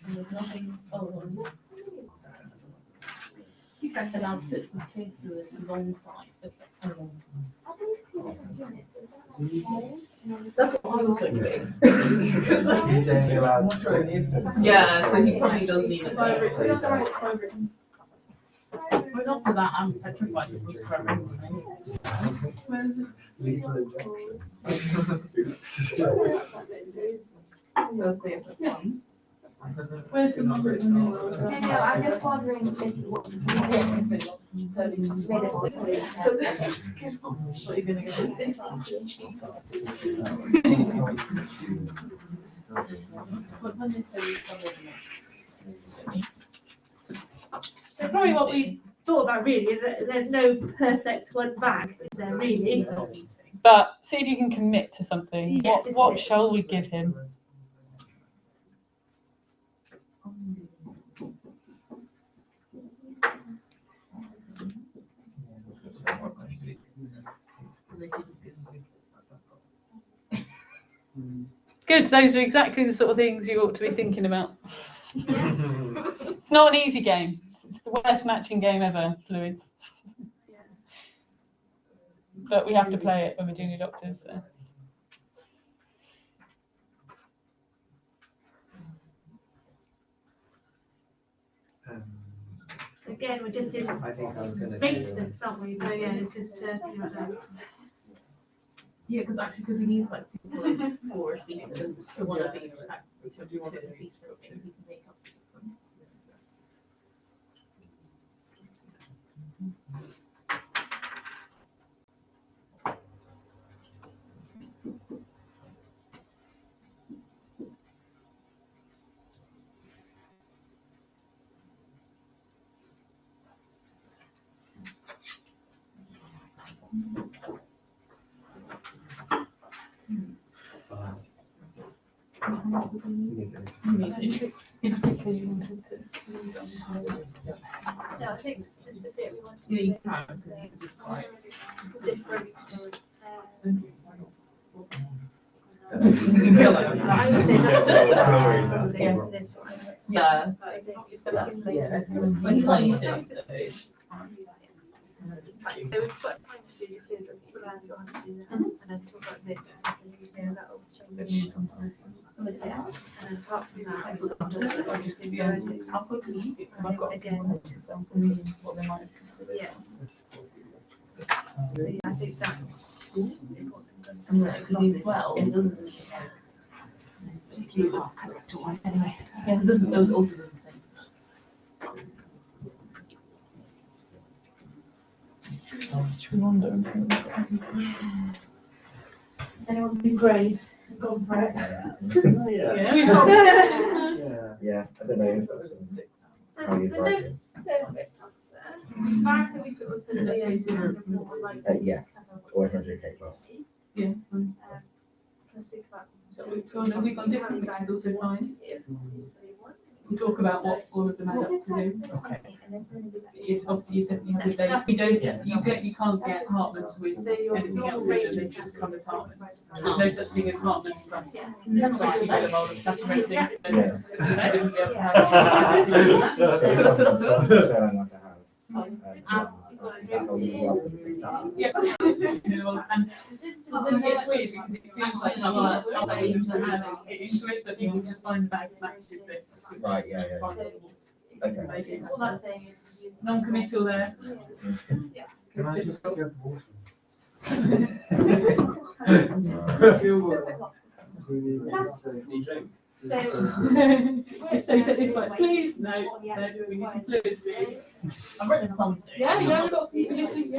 There's nothing. You can allow it to take through it alongside. That's what I was thinking. He's only allowed 6. Yeah, so he probably does need it. Private. But not for that, I'm petrified of prescribing. Where's the numbers in the world? I'm just wondering if What are you gonna go So probably what we thought about really is that there's no perfect one bag, is there really? But see if you can commit to something. Yeah, What shall we give him? Good, those are exactly the sort of things you ought to be thinking about. It's not an easy game. It's the worst matching game ever, fluids. But we have to play it when we're junior doctors. So. Again, we're just in I think I'm gonna maintenance, aren't we? So yeah, it's just Yeah, because he needs like 4 features to one of these which are 2 features, he can make up the difference. No, I think just the bit we want to Yeah, you can. different. You can feel like I would say that's Yeah. this one. Yeah. But But that's later. when you not used it. Right, so we've got time to do the field review, and you'll have to do that, and then talk about this, particularly, that'll change. Yeah, and then apart from that, I've got obviously theoretic. I'll quickly use it. I've got Again. what they might have considered. Yeah. So, yeah, I think that's important. Because well, it doesn't particularly anyway. Yeah, it doesn't. Those also doesn't say. Should we wander and see? Anyone been brave? Gone for it. Yeah. Yeah, I don't know. How you There's write it. no perfect answer. Back that we sort of said, yeah, this is more like. Yeah, or 100k plus. Yeah. Let's think about. So we've gone different, which is also fine. We'll talk about what all of them add up to do. Obviously, you definitely have the data. You can't get Hartman's with anything else in them, they just come as Hartman's. There's no such thing as Hartman's plus 20 millimole of saturating. Yeah. So you wouldn't be able to have. Yeah. And it's weird because it feels like I'll say you can add it into it, but people just find the bag matches it. Right, yeah. Okay. All that's saying is. Non-committal there. Yes. Can I just get the water? It's like, please, no, we need some fluids. I've written something. Yeah, we've got some fluids,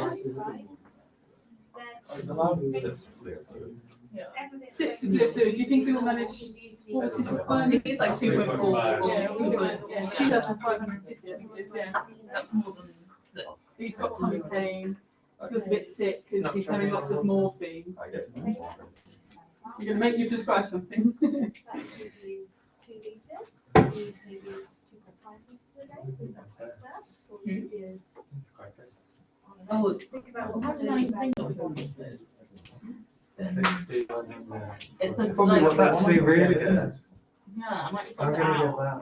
yeah. Sips of fluid. Do you think we will manage? What's his requirement? It's like 2.4. Yeah, 2,550, I think it is, yeah. That's more than that. He's got tummy pain, feels a bit sick because he's having lots of morphine. You're going to make me prescribe something. That gives you 2 litres, maybe 2.5 litres a day, so something like that. Or maybe Oh, think about how what did I think of it? It's Probably what's actually really good. Yeah, I might I'm sort it gonna out.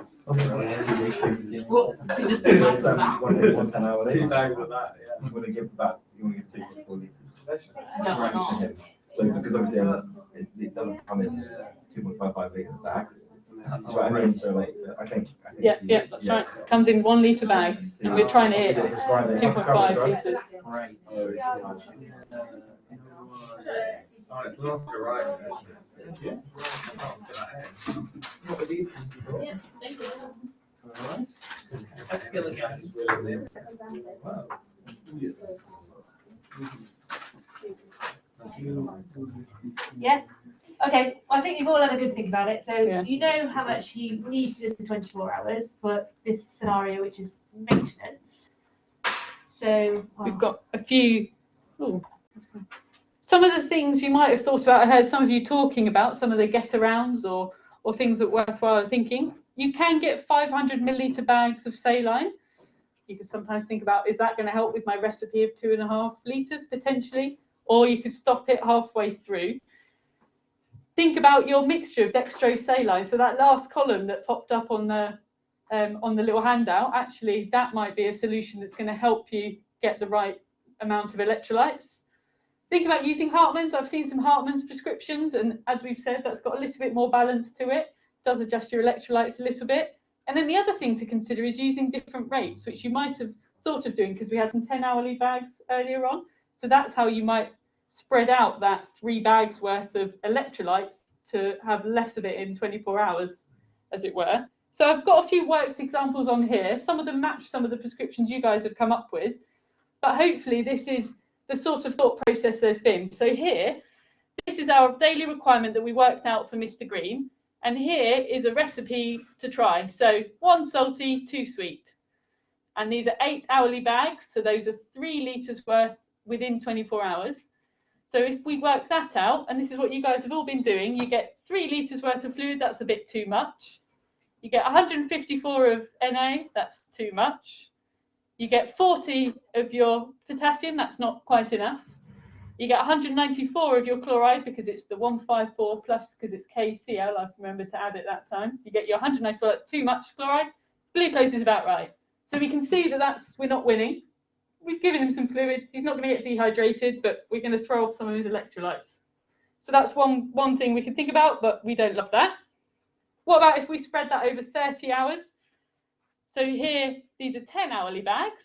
get Well, see, just do that. One an hour. Two bags of that, yeah. You want to give that, you want to give 2 to 4 litres. No, I'm not. So, because obviously it doesn't come in 2.55 litre bags. So I mean, so like, I think. Yeah, that's right. Comes in 1 litre bags, and we're trying to hit 2.5 litres. Right. Oh, it's not right. Yeah. Yeah, thank you. That's good again. Wow. Yeah. Okay. Well, I think you've all had a good think about it. So Yeah. you know how much you need to do in 24 hours for this scenario, which is maintenance. So We've got a few. Ooh, some of the things you might have thought about. I heard some of you talking about some of the get-arounds or things that are worthwhile thinking. You can get 500 milliliter bags of saline. You could sometimes think about, is that going to help with my recipe of 2.5 litres potentially? Or you could stop it halfway through. Think about your mixture of dextrose saline. So that last column that popped up on the little handout, actually that might be a solution that's going to help you get the right amount of electrolytes. Think about using Hartman's. I've seen some Hartman's prescriptions, and as we've said, that's got a little bit more balance to it. Does adjust your electrolytes a little bit. And then the other thing to consider is using different rates, which you might have thought of doing because we had some 10-hourly bags earlier on. So that's how you might spread out that 3 bags worth of electrolytes to have less of it in 24 hours, as it were. So I've got a few worked examples on here. Some of them match some of the prescriptions you guys have come up with, but hopefully this is the sort of thought process there's been. So here, this is our daily requirement that we worked out for Mr. Green. And here is a recipe to try. So 1 salty, 2 sweet. And these are 8 hourly bags. So those are 3 litres worth within 24 hours. So if we work that out, and this is what you guys have all been doing, you get 3 litres worth of fluid. That's a bit too much. You get 154 of Na. That's too much. You get 40 of your potassium. That's not quite enough. You get 194 of your chloride because it's the 154 plus because it's KCl. I've remembered to add it that time. You get your 194. That's too much chloride. Glucose is about right. So we can see that we're not winning. We've given him some fluid. He's not going to get dehydrated, but we're going to throw off some of his electrolytes. So that's one thing we can think about, but we don't love that. What about if we spread that over 30 hours? So here, these are 10 hourly bags.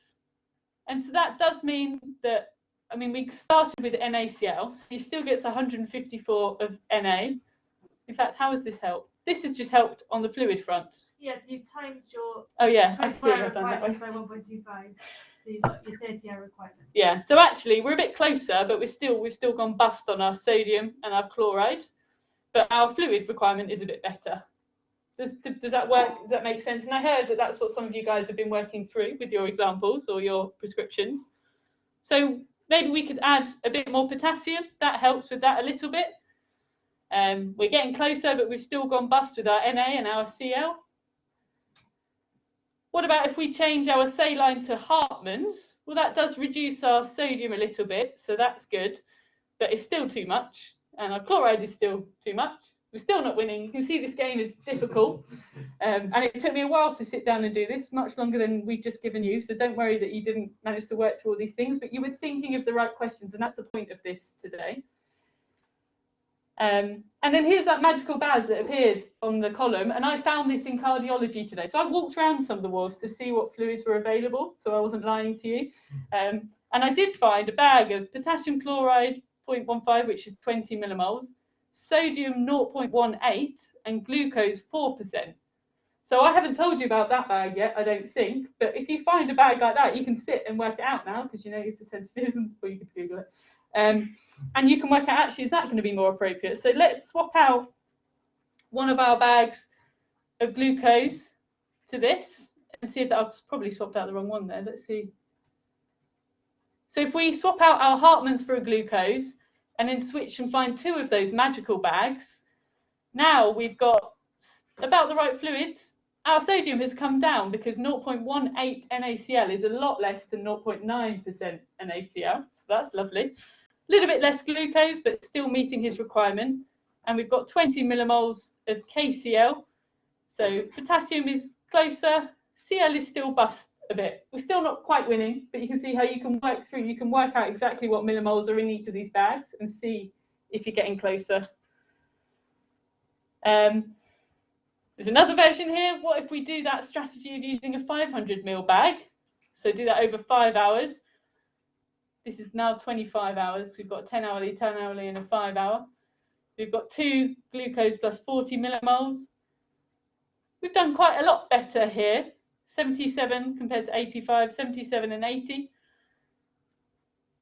And so that does mean that, I mean, we started with NaCl, so he still gets 154 of Na. In fact, how has this helped? This has just helped on the fluid front. Yes, you've times your Oh yeah, I see I've done that way. by 1.25, so you've got your 30-hour requirement. Yeah, so actually we're a bit closer, but we've still gone bust on our sodium and our chloride, but our fluid requirement is a bit better. Does that work? Does that make sense? And I heard that that's what some of you guys have been working through with your examples or your prescriptions. So maybe we could add a bit more potassium. That helps with that a little bit. We're getting closer, but we've still gone bust with our Na and our Cl. What about if we change our saline to Hartmann's? Well, that does reduce our sodium a little bit, so that's good, but it's still too much, and our chloride is still too much. We're still not winning. You can see this game is difficult, and it took me a while to sit down and do this, much longer than we've just given you, so don't worry that you didn't manage to work through all these things, but you were thinking of the right questions, and that's the point of this today. And then here's that magical bag that appeared on the column, and I found this in cardiology today. So I walked around some of the wards to see what fluids were available, so I wasn't lying to you. And I did find a bag of potassium chloride 0.15, which is 20 millimoles, sodium 0.18, and glucose 4%. So I haven't told you about that bag yet, I don't think, but if you find a bag like that, you can sit and work it out now, because you know your percentages, or you could Google it. And you can work out, actually, is that going to be more appropriate? So let's swap out one of our bags of glucose to this and see if that, I've probably swapped out the wrong one there. Let's see. So if we swap out our Hartmann's for a glucose and then switch and find two of those magical bags, now we've got about the right fluids. Our sodium has come down because 0.18 NaCl is a lot less than 0.9% NaCl. So that's lovely. A little bit less glucose, but still meeting his requirement. And we've got 20 millimoles of KCl. So potassium is closer. Cl is still bust a bit. We're still not quite winning, but you can see how you can work through. You can work out exactly what millimoles are in each of these bags and see if you're getting closer. There's another version here. What if we do that strategy of using a 500 ml bag? So do that over 5 hours. This is now 25 hours. We've got 10 hourly, 10 hourly, and a 5 hour. We've got 2 glucose plus 40 millimoles. We've done quite a lot better here. 77 compared to 85, 77 and 80.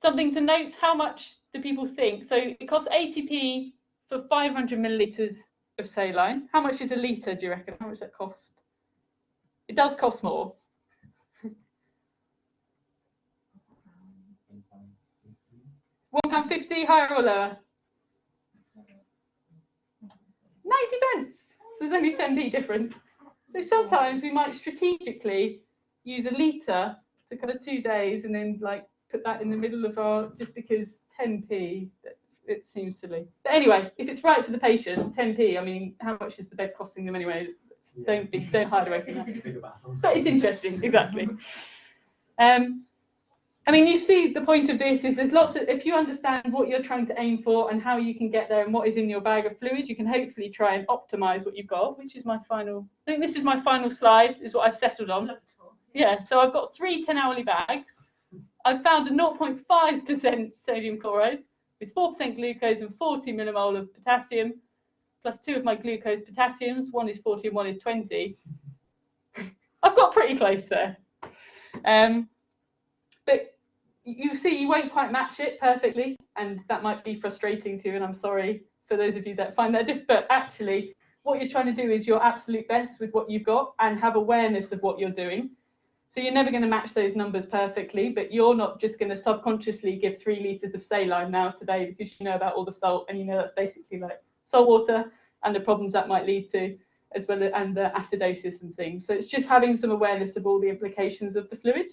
Something to note, how much do people think? So it costs 80p for 500 millilitres of saline. How much is a litre, do you reckon? How much does that cost? It does cost more. £1.50, higher or lower? 90 pence. So there's only 10p difference. So sometimes we might strategically use a litre to cover 2 days and then like put that in the middle of our, just because 10p, it seems silly. But anyway, if it's right for the patient, 10p, I mean, how much is the bed costing them anyway? Don't hide away from that. So it's interesting, exactly. I mean, you see the point of this is there's lots of, if you understand what you're trying to aim for and how you can get there and what is in your bag of fluid, you can hopefully try and optimize what you've got, which is my final, I think this is my final slide, is what I've settled on. Yeah, so I've got 3 10-hourly bags. I've found a 0.5% sodium chloride with 4% glucose and 40 millimole of potassium, plus 2 of my glucose potassiums. One is 40 and one is 20. I've got pretty close there. But you see, you won't quite match it perfectly, and that might be frustrating to you, and I'm sorry for those of you that find that difficult, but actually what you're trying to do is your absolute best with what you've got and have awareness of what you're doing. So you're never going to match those numbers perfectly, but you're not just going to subconsciously give 3 litres of saline now today because you know about all the salt, and you know that's basically like salt water and the problems that might lead to, as well as and the acidosis and things. So it's just having some awareness of all the implications of the fluid.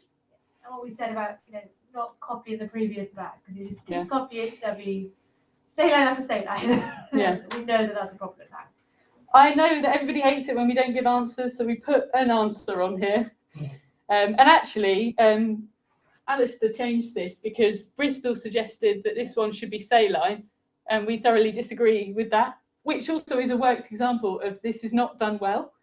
And what we said about, you know, not copy the previous back, because if you just keep Yeah. copying, there'll be saline after saline. Yeah. We know that that's a problem now. I know that everybody hates it when we don't give answers, so we put an answer on here. And actually, Alistair changed this because Bristol suggested that this one should be saline, and we thoroughly disagree with that, which also is a worked example of this is not done well.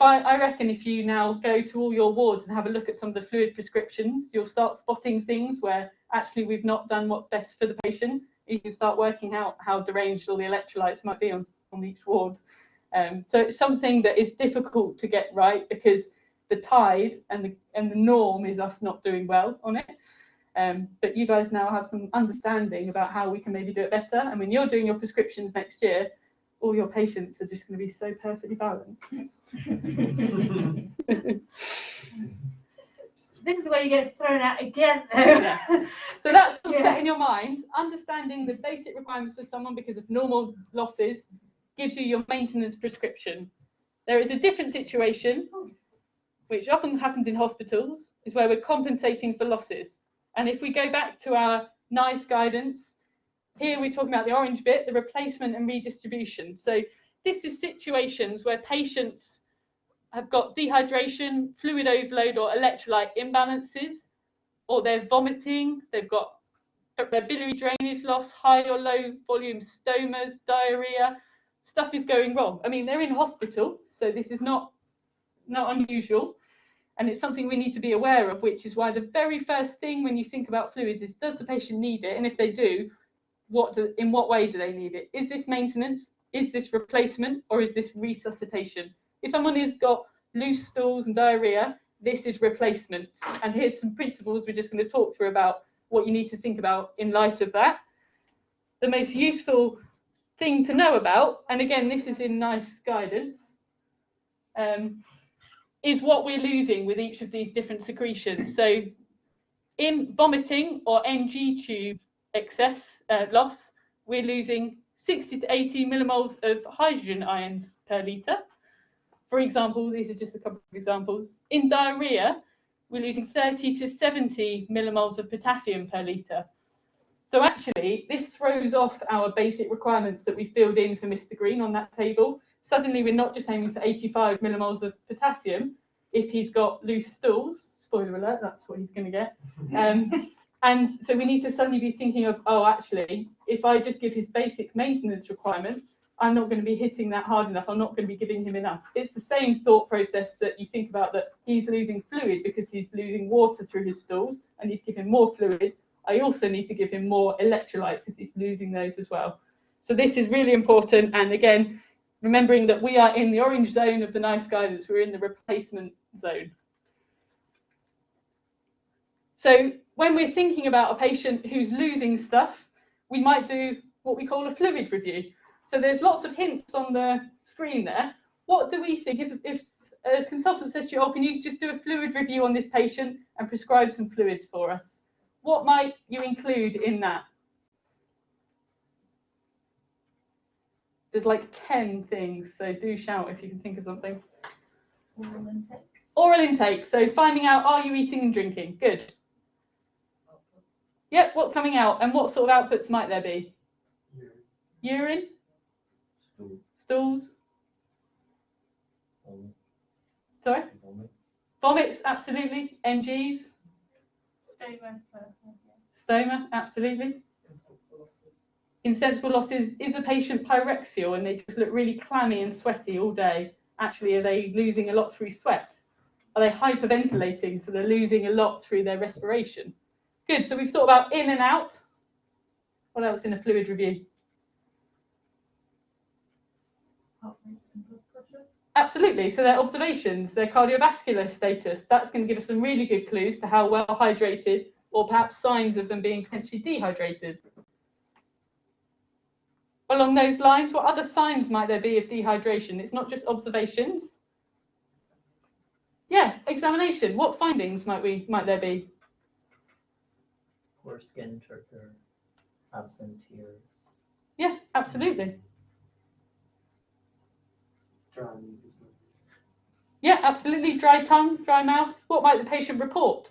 I reckon if you now go to all your wards and have a look at some of the fluid prescriptions, you'll start spotting things where actually we've not done what's best for the patient. You can start working out how deranged all the electrolytes might be on each ward. So it's something that is difficult to get right because the tide and the norm is us not doing well on it. But you guys now have some understanding about how we can maybe do it better. And when you're doing your prescriptions next year, all your patients are just going to be so perfectly balanced. This is where you get thrown out again, though. Yeah. So that's all Yeah. set in your mind. Understanding the basic requirements of someone because of normal losses gives you your maintenance prescription. There is a different situation, which often happens in hospitals, is where we're compensating for losses. And if we go back to our NICE guidance, here we're talking about the orange bit, the replacement and redistribution. So this is situations where patients have got dehydration, fluid overload or electrolyte imbalances, or they're vomiting, they've got their biliary drainage loss, high or low volume stomas, diarrhea, stuff is going wrong. I mean, they're in hospital, so this is not unusual. And it's something we need to be aware of, which is why the very first thing when you think about fluids is, does the patient need it? And if they do, in what way do they need it? Is this maintenance? Is this replacement? Or is this resuscitation? If someone has got loose stools and diarrhea, this is replacement. And here's some principles we're just going to talk through about what you need to think about in light of that. The most useful thing to know about, and again, this is in NICE guidance, is what we're losing with each of these different secretions. So in vomiting or NG tube excess loss, we're losing 60 to 80 millimoles of hydrogen ions per litre. For example, these are just a couple of examples. In diarrhea, we're losing 30 to 70 millimoles of potassium per litre. So actually, this throws off our basic requirements that we filled in for Mr. Green on that table. Suddenly, we're not just aiming for 85 millimoles of potassium. If he's got loose stools, spoiler alert, that's what he's going to get. And so we need to suddenly be thinking of, oh, actually, if I just give his basic maintenance requirements, I'm not going to be hitting that hard enough. I'm not going to be giving him enough. It's the same thought process that you think about, that he's losing fluid because he's losing water through his stools and he's giving more fluid. I also need to give him more electrolytes because he's losing those as well. So this is really important. And again, remembering that we are in the orange zone of the NICE guidance, we're in the replacement zone. So when we're thinking about a patient who's losing stuff, we might do what we call a fluid review. So there's lots of hints on the screen there. What do we think if a consultant says to you, oh, can you just do a fluid review on this patient and prescribe some fluids for us? What might you include in that? There's like 10 things, so do shout if you can think of something. Oral intake. Oral intake, so finding out, are you eating and drinking? Good. Yep, what's coming out and what sort of outputs might there be? Urine? Stools? Sorry? Vomits, absolutely. NGs? Stoma, absolutely. Insensible losses, is a patient pyrexial and they just look really clammy and sweaty all day? Actually, are they losing a lot through sweat? Are they hyperventilating, so they're losing a lot through their respiration? Good, so we've thought about in and out. What else in a fluid review? Absolutely, so their observations, their cardiovascular status, that's going to give us some really good clues to how well hydrated, or perhaps signs of them being potentially dehydrated. Along those lines, what other signs might there be of dehydration? It's not just observations. Yeah, examination. What findings might there be? Poor skin turgor, absent tears. Yeah, absolutely. Yeah, absolutely. Dry tongue, dry mouth. What might the patient report?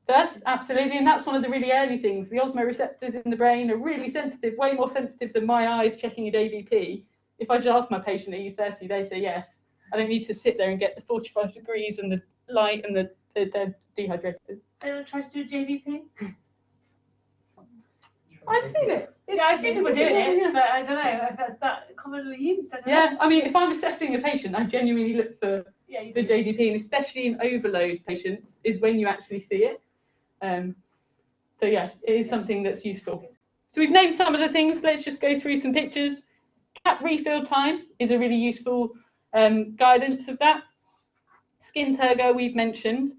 That's absolutely, and that's one of the really early things. The osmoreceptors in the brain are really sensitive, way more sensitive than my eyes checking a JVP. If I just ask my patient, are you thirsty? They say yes. I don't need to sit there and get the 45 degrees and the light and they're dehydrated. Anyone try to do a JVP? I've seen it. Yeah, I've seen people doing it, Yeah. but I don't know if that's that commonly used. I don't know. Yeah, I mean, if I'm assessing a patient, I genuinely look for Yeah, you the do. JVP, and especially in overload patients is when you actually see it. So yeah, it is something that's useful. So we've named some of the things. Let's just go through some pictures. Cap refill time is a really useful guidance of that. Skin turgor we've mentioned.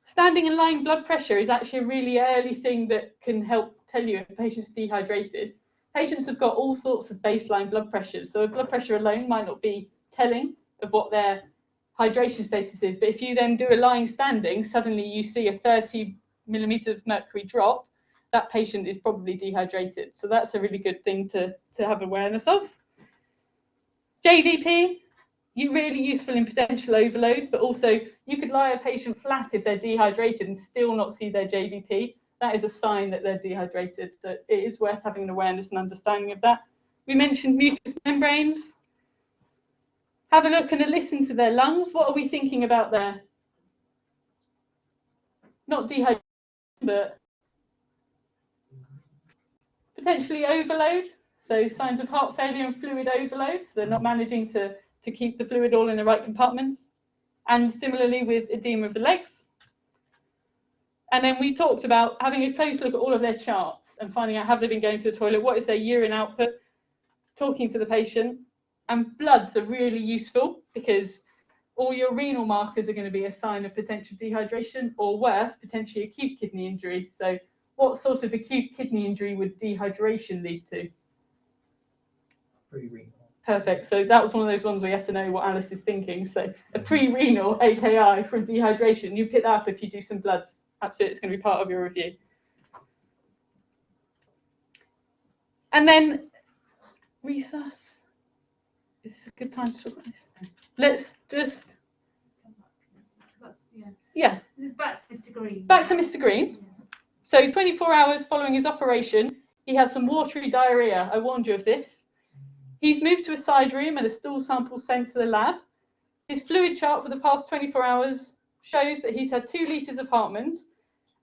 Standing and lying blood pressure is actually a really early thing that can help tell you if a patient's dehydrated. Patients have got all sorts of baseline blood pressures, so a blood pressure alone might not be telling of what their hydration status is, but if you then do a lying standing, suddenly you see a 30 millimeters of mercury drop, that patient is probably dehydrated. So that's a really good thing to have awareness of. JVP, really useful in potential overload, but also you could lie a patient flat if they're dehydrated and still not see their JVP. That is a sign that they're dehydrated. So it is worth having an awareness and understanding of that. We mentioned mucous membranes. Have a look and a listen to their lungs. What are we thinking about there? Not dehydration, but potentially overload. So signs of heart failure and fluid overload. So they're not managing to keep the fluid all in the right compartments. And similarly with edema of the legs. And then we talked about having a close look at all of their charts and finding out have they been going to the toilet, what is their urine output, talking to the patient. And bloods are really useful because all your renal markers are going to be a sign of potential dehydration, or worse, potentially acute kidney injury. So what sort of acute kidney injury would dehydration lead to? Pre-renal. Perfect. So that was one of those ones where you have to know what Alice is thinking. So a pre-renal AKI from dehydration, you pick that up if you do some bloods. Absolutely, it's going to be part of your review. And then resus. Is this a good time to talk about this? Let's just, yeah. This is back to Mr. Green. Back to Mr. Green. So 24 hours following his operation, he has some watery diarrhea. I warned you of this. He's moved to a side room and a stool sample sent to the lab. His fluid chart for the past 24 hours shows that he's had 2 litres of Hartmann's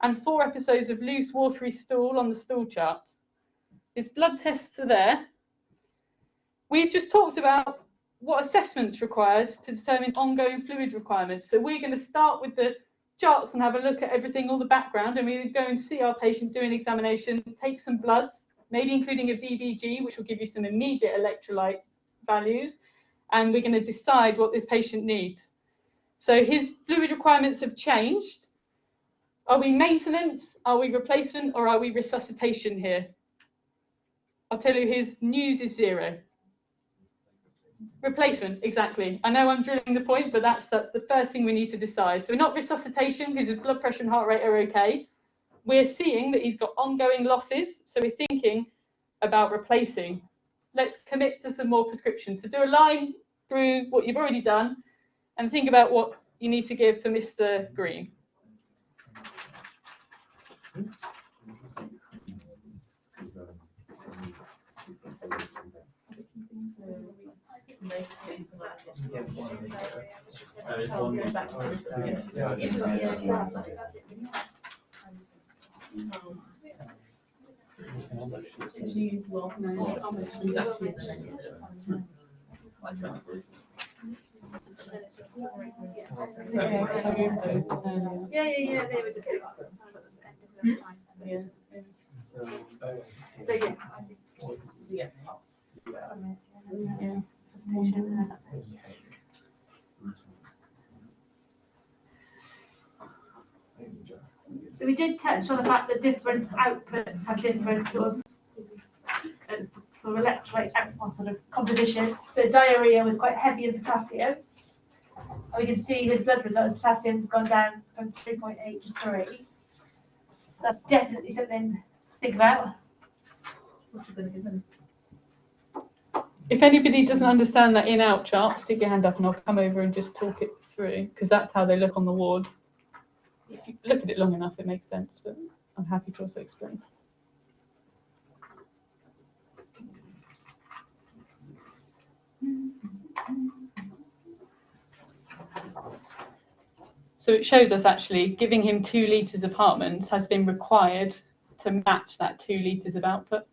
and 4 episodes of loose watery stool on the stool chart. His blood tests are there. We've just talked about what assessment's required to determine ongoing fluid requirements. So we're going to start with the charts and have a look at everything, all the background, and we go and see our patient, do an examination, take some bloods, maybe including a VBG, which will give you some immediate electrolyte values, and we're going to decide what this patient needs. So his fluid requirements have changed. Are we maintenance, are we replacement, or are we resuscitation here? I'll tell you, his news is 0. Replacement, exactly. I know I'm drilling the point, but that's the first thing we need to decide. So we're not resuscitation because his blood pressure and heart rate are okay. We're seeing that he's got ongoing losses, so we're thinking about replacing. Let's commit to some more prescriptions. So do a line through what you've already done and think about what you need to give for Mr. Green. Yeah, they were just So we did touch on the fact that different outputs have different sort of electrolyte sort of composition. So diarrhea was quite heavy in potassium. And we can see his blood results, potassium's gone down from 3.8 to 3. That's definitely something to think about. If anybody doesn't understand that in-out chart, stick your hand up and I'll come over and just talk it through, because that's how they look on the ward. if you look at it long enough, it makes sense, but I'm happy to also explain. So it shows us actually giving him 2 litres of Hartmann's has been required to match that 2 litres of output.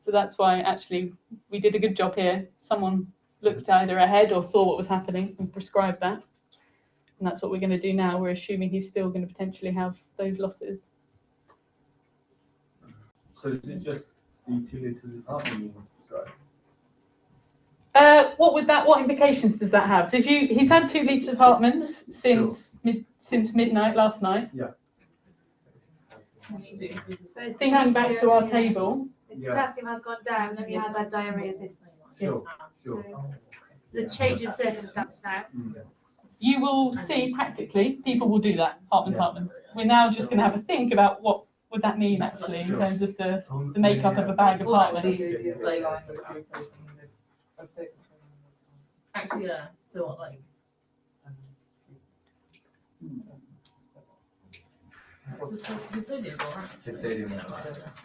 So that's why actually we did a good job here. Someone looked either ahead or saw what was happening and prescribed that. And that's what we're going to do now. We're assuming he's still going to potentially have those losses. So is it just the 2 litres of Hartmann you prescribe? What implications does that have? So if he's had 2 litres of Hartmann's since midnight last night. Yeah. Thinking back to our table. His potassium has gone down and he has had diarrhea since. Sure. Sure. The change in circumstance now. You will see practically people will do that, Hartmann's. We're now just going to have a think about what would that mean actually in terms of the makeup of a bag of Hartmann's. Actually, yeah, still like. The sodium's alright. The sodium,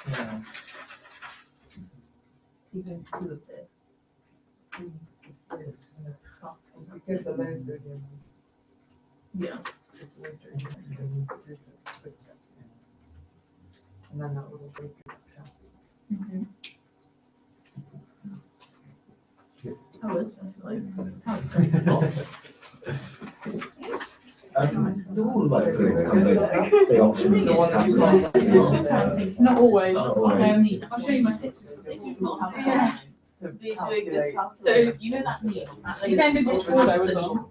Yeah. Even 2 of this. Yeah. And then that little break. How is it? They're all like the options. Not always. I'll show you my pictures. Yeah. So you know that needle? Depending which ward I was on,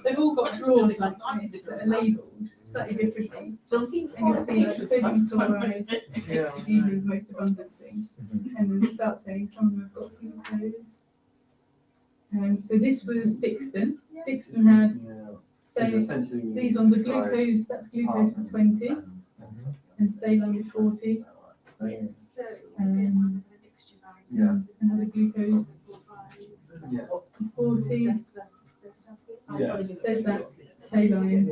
they've all got drawers like this that are labelled slightly differently. And you'll see like the sodium chloride is usually the most abundant thing. And then they start saying some of them have got glucose. So this was Dixon. Dixon had these on the glucose, that's glucose for 20, and saline for 40. Another glucose 40. There's that saline.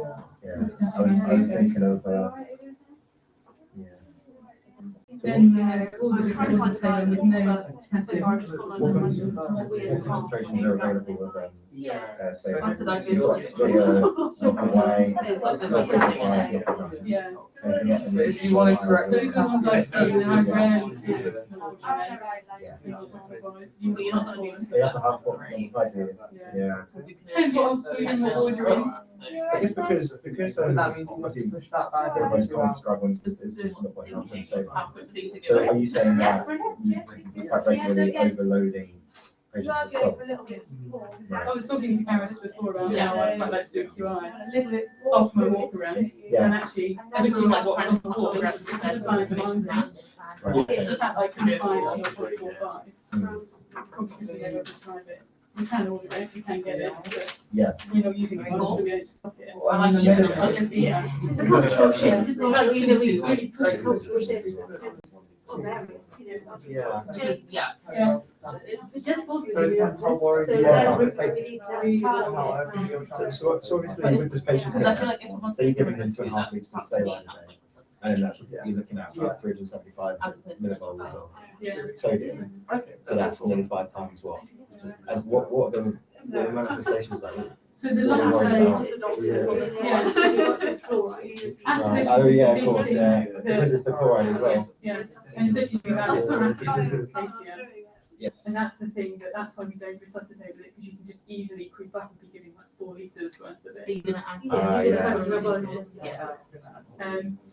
Yeah, I was thinking of, Then all the different ones of saline with no potassium. concentrations are available with, say, I said I Yeah. But if you want to correct Those are the ones I've seen, and I've rarely seen it. But you're not going to They have to have what yeah. Depends what else food in the order you're in. It's because That means you must push that bag everyone's everywhere. can't describe it's just not what I'm saying. How quickly to So get are you saying that you're quite regularly overloading patients with salt? I was talking to Gareth before about how I'd quite like to do a QI A little bit. after my walk around, Yeah. and actually looking at what's on the wall, this is a sign of demand thing. Right. It's the fact I can find 0.45, because we never prescribe it. You can order it, you can get it, but Yeah. we're not using it, so we don't stock it. Yeah. It's a cultural shift, isn't it? Like, you know, we really push a cultural shift. On various, you know, Yeah. Yeah. it just falls But really it's how worried so you then are. we need to However target. you're trying to- So obviously with this patient Because I feel here, like if someone so you're giving him 2.5 litres of saline a day, and then that's, you're looking at Yeah. about 375 millimoles of Yeah. sodium. So that's nearly 5 times what? As what are the manifestations like? So the What are you worried about? Right. Oh yeah, of course, yeah. Because it's the chloride as well. Yeah, and especially if you have potassium, Yes. and that's the thing, that's why we don't resuscitate with it, because you can just easily creep up and be giving like 4 litres worth of it. Yeah.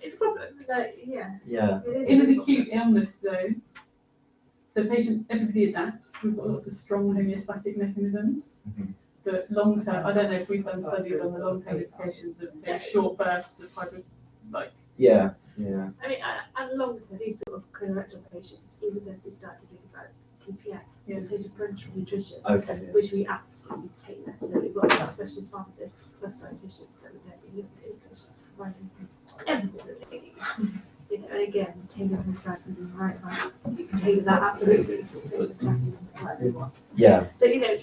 It's probably, like, yeah. Yeah. In an acute illness though, so everybody adapts, we've got lots of strong homeostatic mechanisms, Mhm. but long term, I don't know if we've done studies on the long term implications of very short bursts of like. Yeah. Yeah. I mean, and long term, these sort of colorectal patients, we would definitely start to think about TPN, total parenteral nutrition, Okay. which we absolutely tailor. So we've got our specialist pharmacists plus dietitians that would definitely look at these patients, providing everything that they need. You know, and again, tailoring the strategy being right about, you can tailor that absolutely for the same potassium as well. Yeah. So, you know,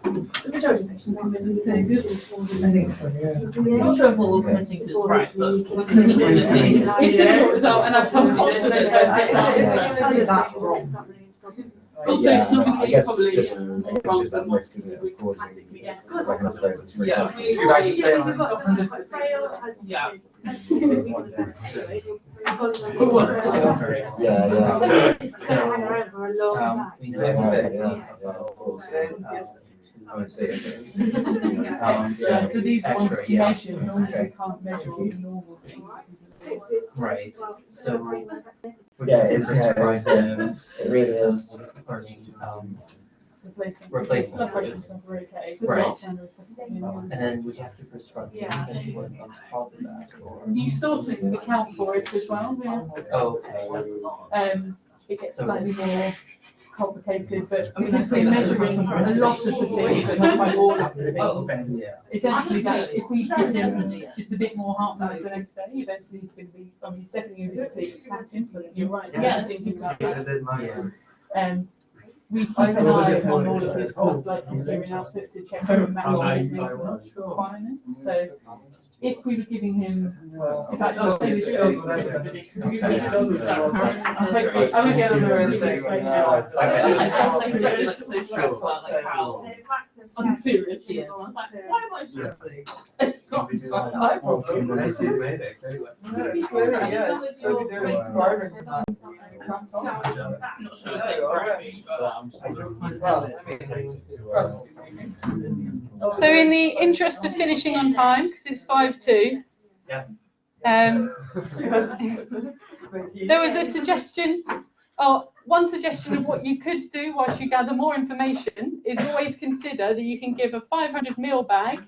the majority of patients Very good. I think so, yeah. I'm not sure if what we're committing to is right, but we're committing to at least. It's difficult as well, and I've told you that they don't get that. Also, it's not I going to guess probably. just that risk, isn't it, of causing, like, I suppose it's for Yeah. example. Should I just say Yeah, like- you've got some that fail, has Yeah. Yeah. It's gonna hang around for a long time. I would say. Yeah, so these ones Extra, you yeah. measure, normally Okay. you can't measure all the normal things. Right, so. Yeah, it's, it really is. Replacement. Blood pressure stuff are okay. It's Right. not standard assessment. And then would you have to prescribe anything on top of that, or? You sort of account for it as well, yeah. Okay. It gets slightly more complicated, but because we're measuring a lot of the things, but not quite all of the things. Yeah. It's actually that if we give him just a bit more heartburn the next day, eventually he's going to be, I mean, he's definitely going to be depleted of potassium, so you're right, yeah, thinking about that. We keep an eye on all of his stuff, like his urine output, to check for maintenance requirements. So if we were giving him, in fact, I'll say this I won't get on the really good straight now. I'm serious, yeah. Why am I stressing? So in the interest of finishing on time, because it's 5:02, there was a suggestion, one suggestion of what you could do whilst you gather more information is always consider that you can give a 500 ml bag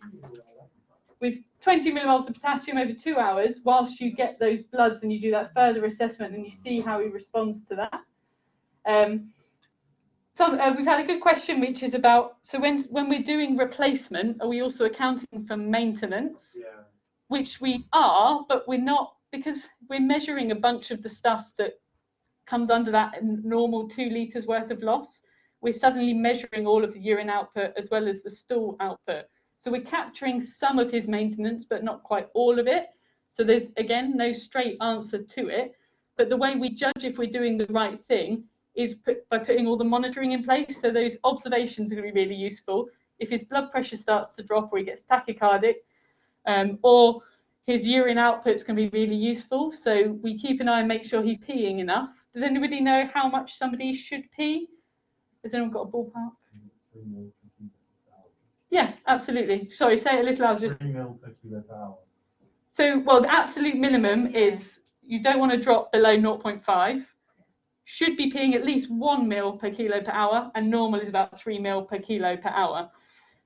with 20 millimoles of potassium over 2 hours whilst you get those bloods and you do that further assessment and you see how he responds to that. We've had a good question which is about, so when we're doing replacement, are we also accounting for maintenance? Yeah. Which we are, but we're not, because we're measuring a bunch of the stuff that comes under that normal 2 litres worth of loss. We're suddenly measuring all of the urine output as well as the stool output. So we're capturing some of his maintenance, but not quite all of it. So there's, again, no straight answer to it. But the way we judge if we're doing the right thing is by putting all the monitoring in place. So those observations are going to be really useful. If his blood pressure starts to drop or he gets tachycardic, or his urine output's going to be really useful. So we keep an eye and make sure he's peeing enough. Does anybody know how much somebody should pee? Has anyone got a ballpark? Yeah, absolutely. Sorry, say it a little louder. 3 ml per kilo per hour. So, well, the absolute minimum is you don't want to drop below 0.5. Should be peeing at least 1 ml per kilo per hour, and normal is about 3 ml per kilo per hour.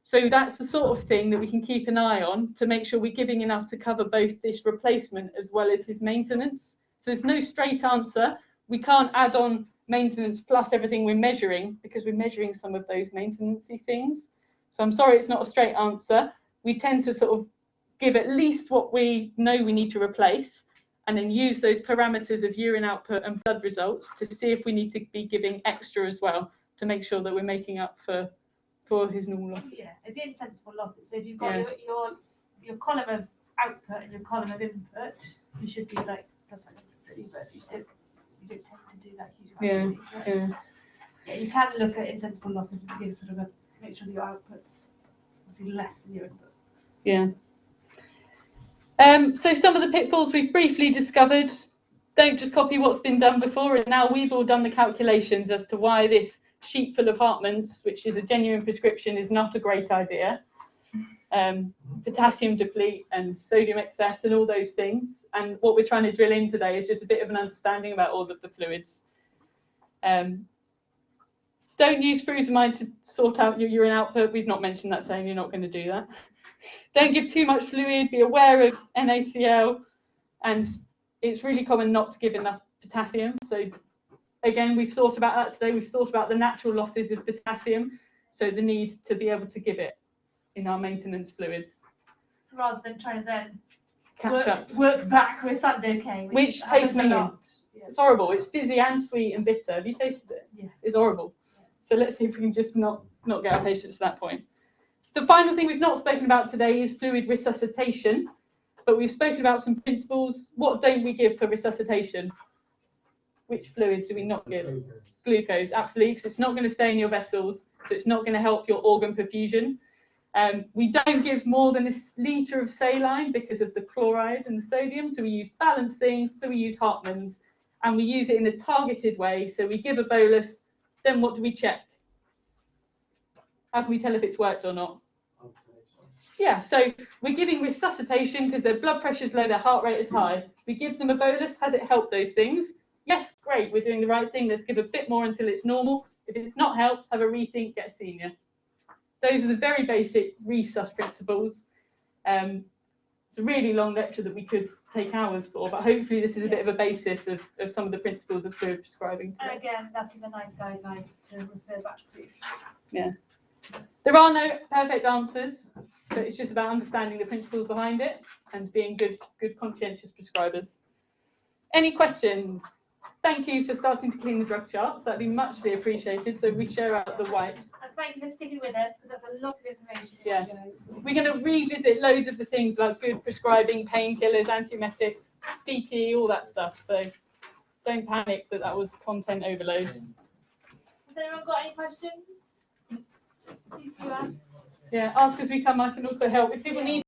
So that's the sort of thing that we can keep an eye on to make sure we're giving enough to cover both this replacement as well as his maintenance. So there's no straight answer. We can't add on maintenance plus everything we're measuring because we're measuring some of those maintenance-y things. So I'm sorry, it's not a straight answer. We tend to sort of give at least what we know we need to replace and then use those parameters of urine output and blood results to see if we need to be giving extra as well to make sure that we're making up for his normal loss. Yeah, it's the insensible losses. So if you've got your column of output and your column of input, you should be like plus or minus 50, but you don't tend to do that huge amount. Yeah, you can look at insensible losses and give sort of a make sure that your output's obviously less than your input. Yeah. So some of the pitfalls we've briefly discovered. Don't just copy what's been done before, and now we've all done the calculations as to why this sheet full of Hartmann's, which is a genuine prescription, is not a great idea. Potassium deplete and sodium excess and all those things. And what we're trying to drill in today is just a bit of an understanding about all of the fluids. Don't use furosemide to sort out your urine output. We've not mentioned that, saying you're not going to do that. Don't give too much fluid. Be aware of NaCl. And it's really common not to give enough potassium. So again, we've thought about that today. We've thought about the natural losses of potassium. So the need to be able to give it in our maintenance fluids. Rather than trying to then work back with something okay. Which tastes minging. Yeah. It's horrible. It's fizzy and sweet and bitter. Have you tasted it? Yeah. It's horrible. So let's see if we can just not get our patients to that point. The final thing we've not spoken about today is fluid resuscitation, but we've spoken about some principles. What don't we give for resuscitation? Which fluids do we not give? Glucose, absolutely, because it's not going to stay in your vessels, so it's not going to help your organ perfusion. We don't give more than a litre of saline because of the chloride and the sodium, so we use balanced things, so we use Hartmann's, and we use it in a targeted way, so we give a bolus, then what do we check? How can we tell if it's worked or not? Yeah, so we're giving resuscitation because their blood pressure is low, their heart rate is high. We give them a bolus, has it helped those things? Yes, great, we're doing the right thing, let's give a bit more until it's normal. If it's not helped, have a rethink, get a senior. Those are the very basic resus principles. It's a really long lecture that we could take hours for, but hopefully this is a bit of a basis of some of the principles of fluid prescribing. And again, that's a nice guideline to refer back to. Yeah. There are no perfect answers, but it's just about understanding the principles behind it and being good conscientious prescribers. Any questions? Thank you for starting to clean the drug charts. That'd be muchly appreciated. So we share out the wipes. And thank you for sticking with us because that's a lot of information. Yeah. We're going to revisit loads of the things like good prescribing, painkillers, antiemetics, PT, all that stuff. So don't panic that was content overload. Has anyone got any questions? Please do ask. Yeah, ask as we come. I can also help if people need